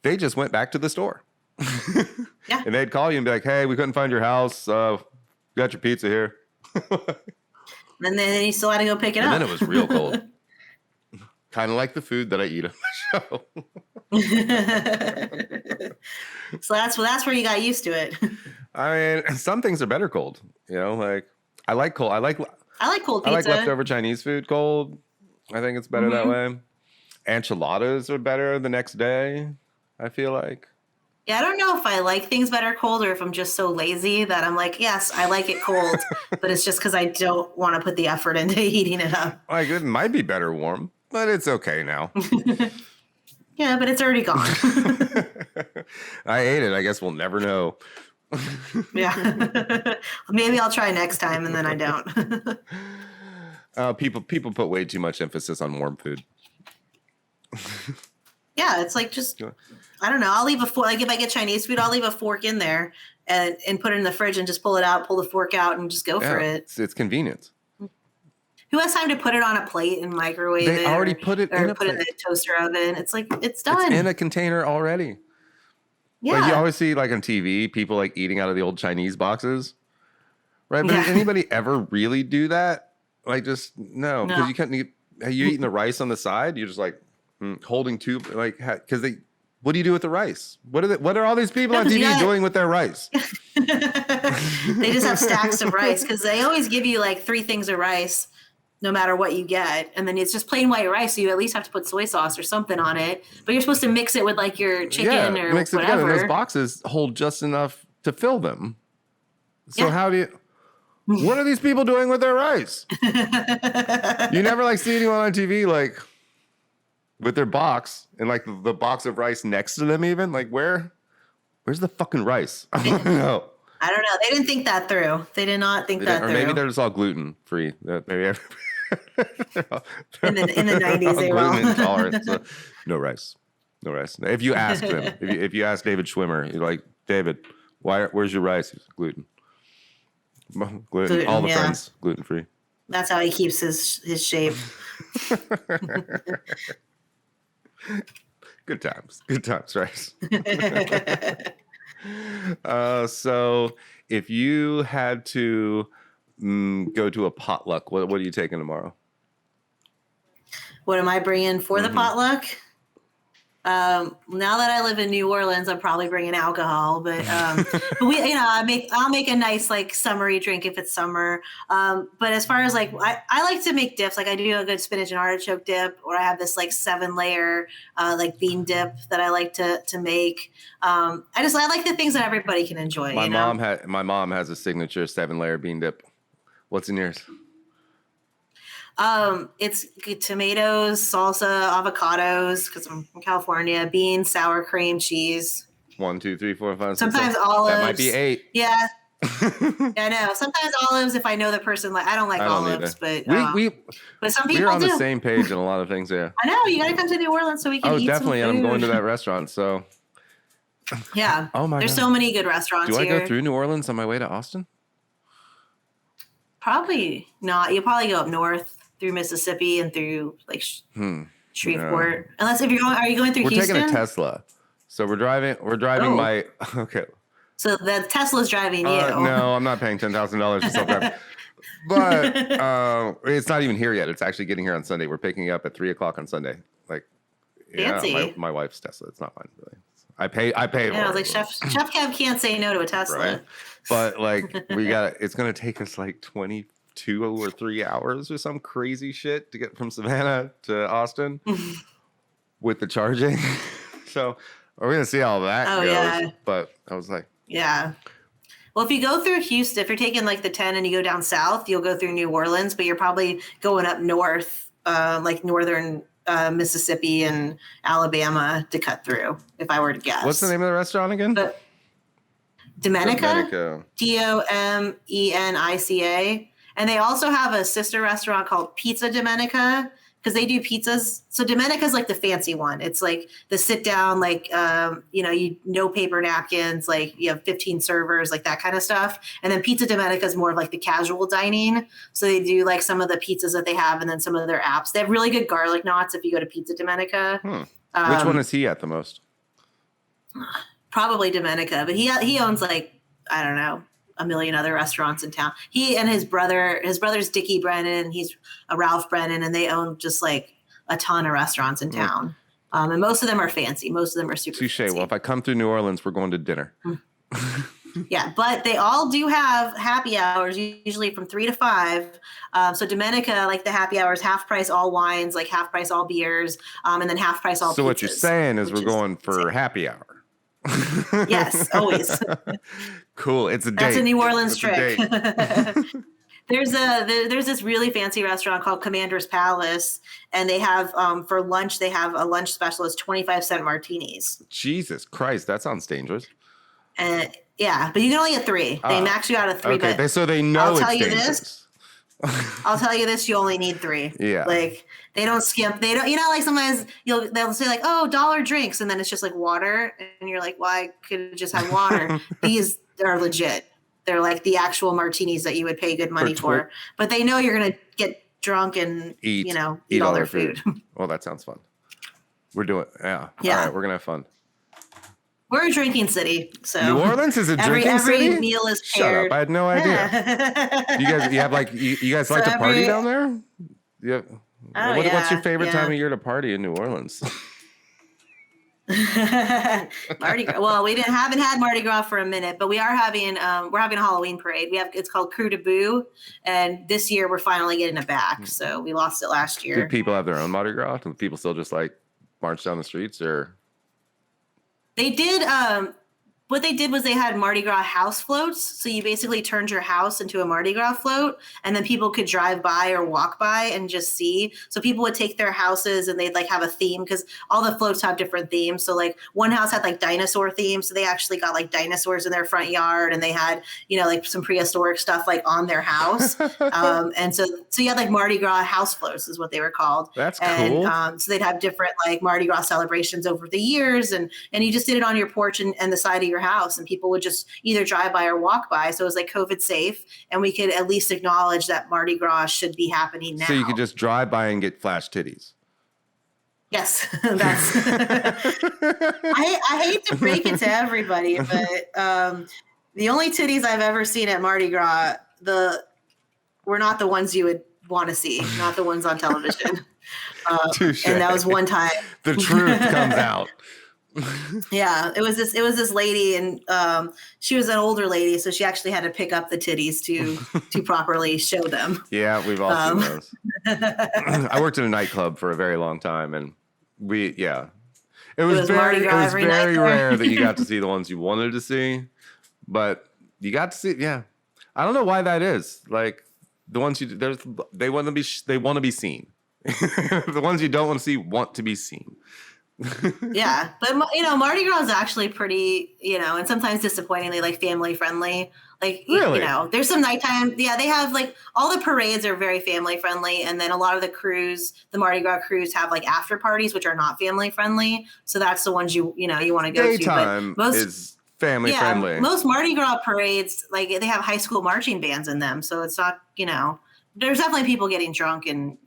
they just went back to the store. Yeah. And they'd call you and be like, hey, we couldn't find your house. We got your pizza here. And then you still had to go pick it up. And then it was real cold. Kind of like the food that I eat on the show. So that's where you got used to it. I mean, some things are better cold. Like I like cold. I like cold pizza. I like leftover Chinese food cold. I think it's better that way. enchiladas are better the next day, I feel like. Yeah, I don't know if I like things better cold or if I'm just so lazy that I'm like, yes, I like it cold, but it's just because I don't want to put the effort into heating it up. Like, it might be better warm, but it's okay now. Yeah, but it's already gone. I ate it. I guess we'll never know. Yeah. Maybe I'll try next time and then I don't. People put way too much emphasis on warm food. Yeah, it's like just I don't know. I'll leave a fork. Like if I get Chinese food, I'll leave a fork in there and put it in the fridge and just pull it out, pull the fork out, and just go for it. It's convenience. Who has time to put it on a plate and microwave it? They already put it in a put it in the toaster oven. It's like it's done. It's in a container already. Yeah. Like you always see like on TV, people like eating out of the old Chinese boxes, right? But Yeah. does anybody ever really do that? Like just no, because you can't. Are you eating the rice on the side? You're just like holding two, like because they. What do you do with the rice? What are all these people on TV doing with their rice? They just have stacks of rice because they always give you like 3 things of rice, no matter what you get, and then it's just plain white rice. So you at least have to put soy sauce or something on it. But you're supposed to mix it with like your chicken or mix it whatever. together. And those boxes hold just enough to fill them. So how do you? What are these people doing with their rice? You never like see anyone on TV like with their box and like the box of rice next to them. Even like where's the fucking rice? I don't know. I don't know. They didn't think that through. They did not think that through. Or maybe they're just all gluten free. Maybe in the 90s they were all gluten intolerant. So no rice. If you ask them, if you ask David Schwimmer, you're like, David, where's your rice? He's gluten. Gluten. All the friends gluten free. That's how he keeps his shape. Good times, rice. So if you had to go to a potluck, what are you taking tomorrow? What am I bringing for the potluck? Now that I live in New Orleans, I'm probably bringing alcohol, but I'll make a nice like summery drink if it's summer. But as far as like, I like to make dips. Like I do a good spinach and artichoke dip, or I have this like 7-layer like bean dip that I like to make. I like the things that everybody can enjoy. My mom has a signature 7-layer bean dip. What's in yours? It's tomatoes, salsa, avocados, because I'm from California, beans, sour cream, cheese. 1, 2, 3, 4, 5, 6, sometimes 7. olives. That might be 8. Yeah. I know. Sometimes olives if I know the person. Like I don't like olives, but some people we're on do. the same page in a lot of things. Yeah. I know. You got to come to New Orleans so we can eat definitely. some food. And I'm going to that restaurant. So. Yeah. Oh my God. There's so many good restaurants here. Do I go through New Orleans on my way to Austin? Probably not. You'll probably go up north through Mississippi and through like Shreveport. No. Unless are you going through Houston? We're taking a Tesla. So we're driving my okay. So the Tesla's driving you. No, I'm not paying $10,000 for something. But it's not even here yet. It's actually getting here on Sunday. We're picking it up at 3:00 on Sunday. Like fancy. My wife's Tesla. It's not mine really. I pay. Yeah, I was like Chef Kev can't say no to a Tesla. Right? But like it's gonna take us like 22 or 3 hours or some crazy shit to get from Savannah to Austin with the charging. So we're gonna see how that goes. Yeah. But I was like, yeah. Well, if you go through Houston, if you're taking like the 10 and you go down south, you'll go through New Orleans, but you're probably going up north, like northern Mississippi and Alabama to cut through, if I were to guess. What's the name of the restaurant again? Domenica. Domenica. And they also have a sister restaurant called Pizza Domenica because they do pizzas. So Domenica is like the fancy one. It's like the sit down, like, no paper napkins, like you have 15 servers, like that kind of stuff. And then Pizza Domenica is more of like the casual dining. So they do like some of the pizzas that they have and then some of their apps. They have really good garlic knots if you go to Pizza Domenica. Which one is he at the most? Probably Domenica, but he owns like, I don't know, a million other restaurants in town. He and his brother's Dickie Brennan, he's a Ralph Brennan, and they own just like a ton of restaurants in town. And most of them are fancy. Most of them are super fancy. Well, if I come through New Orleans, we're going to dinner. Yeah, but they all do have happy hours, usually from 3 to 5. So Domenica, like the happy hours, half price all wines, like half price all beers, and then half price all So pizzas. what you're saying is we're going for insane. happy hour. Yes, always. Cool. It's a date. That's a New Orleans It's a trick. date. There's this really fancy restaurant called Commander's Palace, and they have for lunch they have a lunch special. It's 25-cent martinis. Jesus Christ, that sounds dangerous. And yeah, but you can only get 3. They max you out at 3. Okay, but so they know I'll it's tell you dangerous. this. I'll tell you this: you only need 3. Yeah. Like they don't skimp. They don't. You know, like sometimes they'll say like, "Oh, $1 drinks," and then it's just like water, and you're like, "Well, I could just have water." These are legit. They're like the actual martinis that you would pay good money for. But they know you're gonna get drunk and eat all their food. Well, that sounds fun. We're doing Yeah. All right, we're gonna have fun. We're a drinking city, so New Orleans is a drinking city. Every meal is Shut paired. up! I had no idea. You guys like to party down there? Yeah. What's your favorite time of year to party in New Orleans? Mardi Gras. Well, we haven't had Mardi Gras for a minute, but we're having a Halloween parade. It's called Crew de Boo, and this year we're finally getting it back. So we lost it last year. Do people have their own Mardi Gras? Do people still just like march down the streets, or they did? What they did was they had Mardi Gras house floats. So you basically turned your house into a Mardi Gras float, and then people could drive by or walk by and just see. So people would take their houses and they'd like have a theme, because all the floats have different themes. So like one house had like dinosaur themes. So they actually got like dinosaurs in their front yard, and they had, like some prehistoric stuff like on their house. And so you had like Mardi Gras house floats is what they were called. That's cool. And so they'd have different like Mardi Gras celebrations over the years. And you just did it on your porch and the side of your house, and people would just either drive by or walk by. So it was like COVID safe, and we could at least acknowledge that Mardi Gras should be happening now. So you could just drive by and get flash titties. Yes, that's. I hate to break it to everybody, but the only titties I've ever seen at Mardi Gras were not the ones you would want to see, not the ones on television. And that was one time. The truth comes out. Yeah, it was this lady, and she was an older lady, so she actually had to pick up the titties to properly show them. Yeah, we've all seen those. I worked in a nightclub for a very long time, and it was very rare that you got to see the ones you wanted to see, but you got to see. Yeah, I don't know why that is. Like the ones they want to be seen. The ones you don't want to see want to be seen. Yeah, but Mardi Gras is actually pretty, and sometimes disappointingly like family friendly. Like, really? There's some nighttime. Yeah, they have like all the parades are very family friendly, and then a lot of the Mardi Gras crews have like after parties which are not family friendly. So that's the ones you want to go Daytime to. But is family friendly. Most Mardi Gras parades, like they have high school marching bands in them, so it's not there's definitely people getting drunk and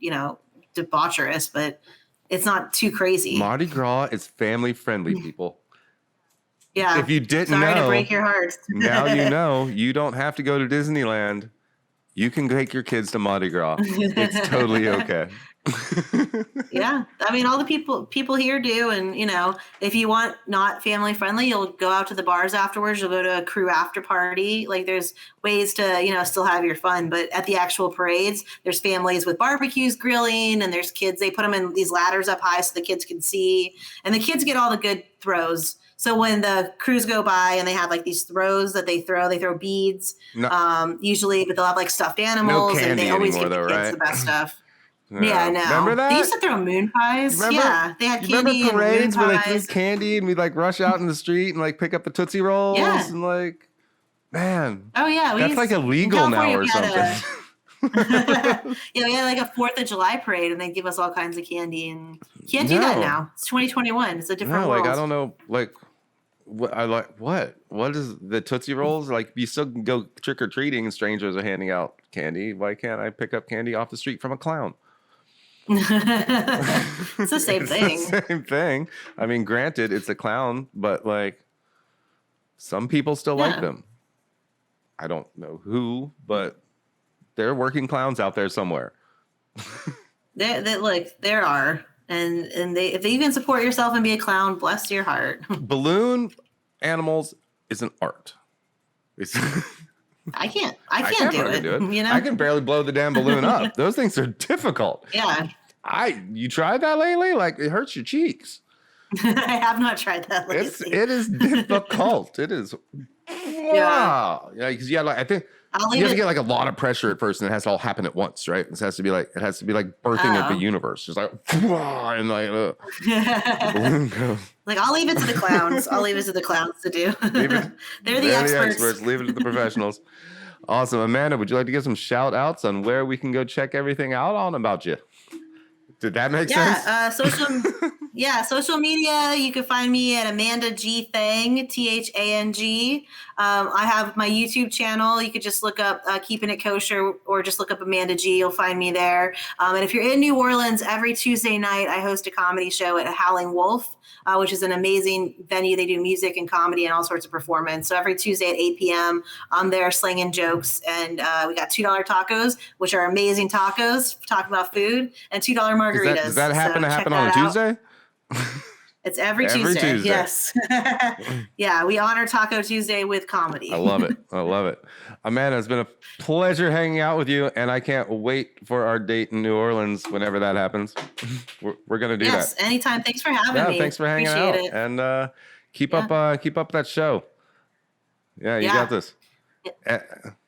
debaucherous, but it's not too crazy. Mardi Gras is family friendly, people. Yeah. If you didn't know, sorry to break your hearts. Now you know. You don't have to go to Disneyland. You can take your kids to Mardi Gras. It's totally okay. Yeah, I mean, all the people here do, and if you want not family friendly, you'll go out to the bars afterwards. You'll go to a crew after party. Like there's ways to still have your fun, but at the actual parades, there's families with barbecues grilling, and there's kids. They put them in these ladders up high so the kids can see, and the kids get all the good throws. So when the crews go by and they have like these throws that they throw beads, usually, but they'll have like stuffed animals, and they always give the kids the best stuff. Yeah, no. Remember that? They used to throw moon pies. Yeah, they had candy and parades moon where pies. they threw candy and we'd like rush out in the street and like pick up the Tootsie Rolls and like, man. Oh yeah, that's like illegal now or something. Yeah, we had like a 4th of July parade, and they give us all kinds of candy, and you can't do that now. It's 2021. It's a different world. Like I don't know, like what is the Tootsie Rolls? Like you still can go trick or treating and strangers are handing out candy. Why can't I pick up candy off the street from a clown? It's the same thing. The same thing. I mean, granted, it's a clown, but like some people still like them. I don't know who, but there are working clowns out there somewhere. There are. And if you can support yourself and be a clown, bless your heart. Balloon animals is an art. It's I can't do fucking it. You know, I can barely blow the damn balloon up. Those things are difficult. yeah. You tried that lately? Like it hurts your cheeks. I have not tried that lately. It is difficult. It is. Wow. Yeah, because I think you have to get like a lot of pressure at first, and it has to all happen at once, right? It has to be like birthing at the universe, just like and like balloon goes. Like I'll leave it to the clowns. I'll leave it to the clowns to do. They're the experts. Leave it to the professionals. Awesome, Amanda. Would you like to give some shout outs on where we can go check everything out on about you? Did that make sense? Social media. You can find me at Amanda G Thang, THANG. I have my YouTube channel. You could just look up Keeping It Kosher or just look up Amanda G. You'll find me there. And if you're in New Orleans, every Tuesday night, I host a comedy show at Howling Wolf, which is an amazing venue. They do music and comedy and all sorts of performance. So every Tuesday at 8 p.m., I'm there slinging jokes. And we got $2 tacos, which are amazing tacos, talking about food, and $2 margaritas. Does that happen on a Tuesday? It's every Tuesday. Yes. Yeah, we honor Taco Tuesday with comedy. I love it. Amanda, it's been a pleasure hanging out with you, and I can't wait for our date in New Orleans whenever that happens. We're going to do that. Yes, anytime. Thanks for having me. Thanks for hanging out. It. And keep up that show. Yeah, you got this.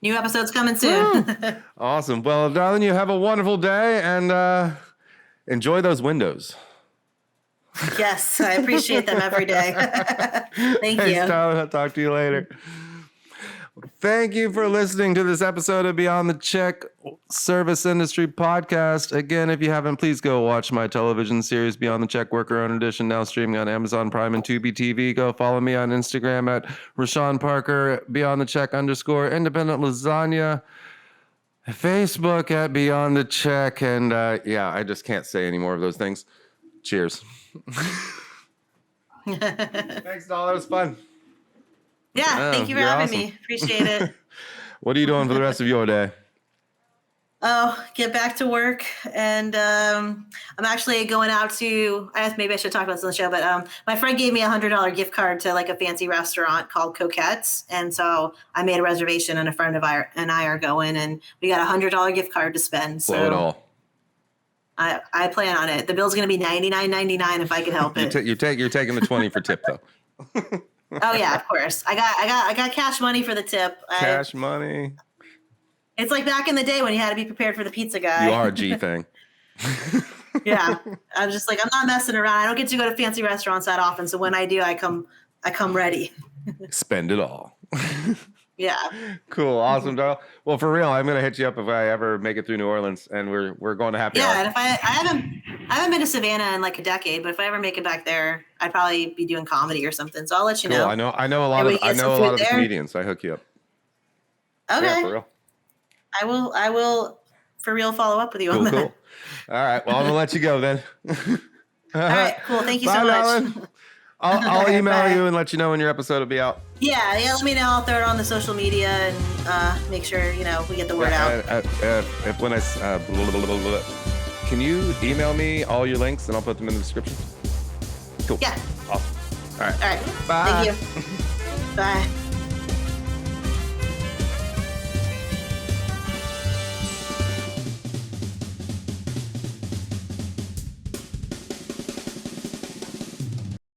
New episodes coming soon. Awesome. Well, darling, you have a wonderful day, and enjoy those windows. Yes, I appreciate them every day. Thank you. Thanks, Tyler. I'll talk to you later. Thank you for listening to this episode of Beyond the Check Service Industry Podcast. Again, if you haven't, please go watch my television series, Beyond the Check Worker Own Edition, now streaming on Amazon Prime and Tubi TV. Go follow me on Instagram at Rashawn Parker, Beyond the Check _ Independent Lasagna. Facebook at Beyond the Check. And I just can't say any more of those things. Cheers. Thanks, doll. That was fun. Yeah, thank you for having me. Appreciate it. What are you doing for the rest of your day? Oh, get back to work. And I'm actually going out to, maybe I should talk about this on the show, but my friend gave me a $100 gift card to like a fancy restaurant called Coquette's. And so I made a reservation, and a friend of ours and I are going, and we got a $100 gift card to spend. So blow it all. I plan on it. The bill's going to be $99.99 if I can help it. You're taking the 20 for tip though. Oh yeah, of course. I got cash money for the tip. Cash money. It's like back in the day when you had to be prepared for the pizza guy. You are a G thing. Yeah, I'm just like, I'm not messing around. I don't get to go to fancy restaurants that often, so when I do, I come ready. Spend it all. Yeah. Cool. Awesome, Darl. Well, for real, I'm gonna hit you up if I ever make it through New Orleans, and we're going to happy hour. Yeah, and if I haven't been to Savannah in like a decade, but if I ever make it back there, I'd probably be doing comedy or something. So I'll let you know. I know a lot of the comedians. I hook you up. Okay. Yeah, for real. I will for real follow up with you on that. Cool. All right. Well, I'm gonna let you go then. All right. Cool. Thank you so much. Darling. I'll email you and let you know when your episode will be out. Yeah, let me know. I'll throw it on the social media and make sure we get the word out. Can you email me all your links and I'll put them in the description? Cool. Yeah. Awesome. All right. Bye. Thank you. Bye.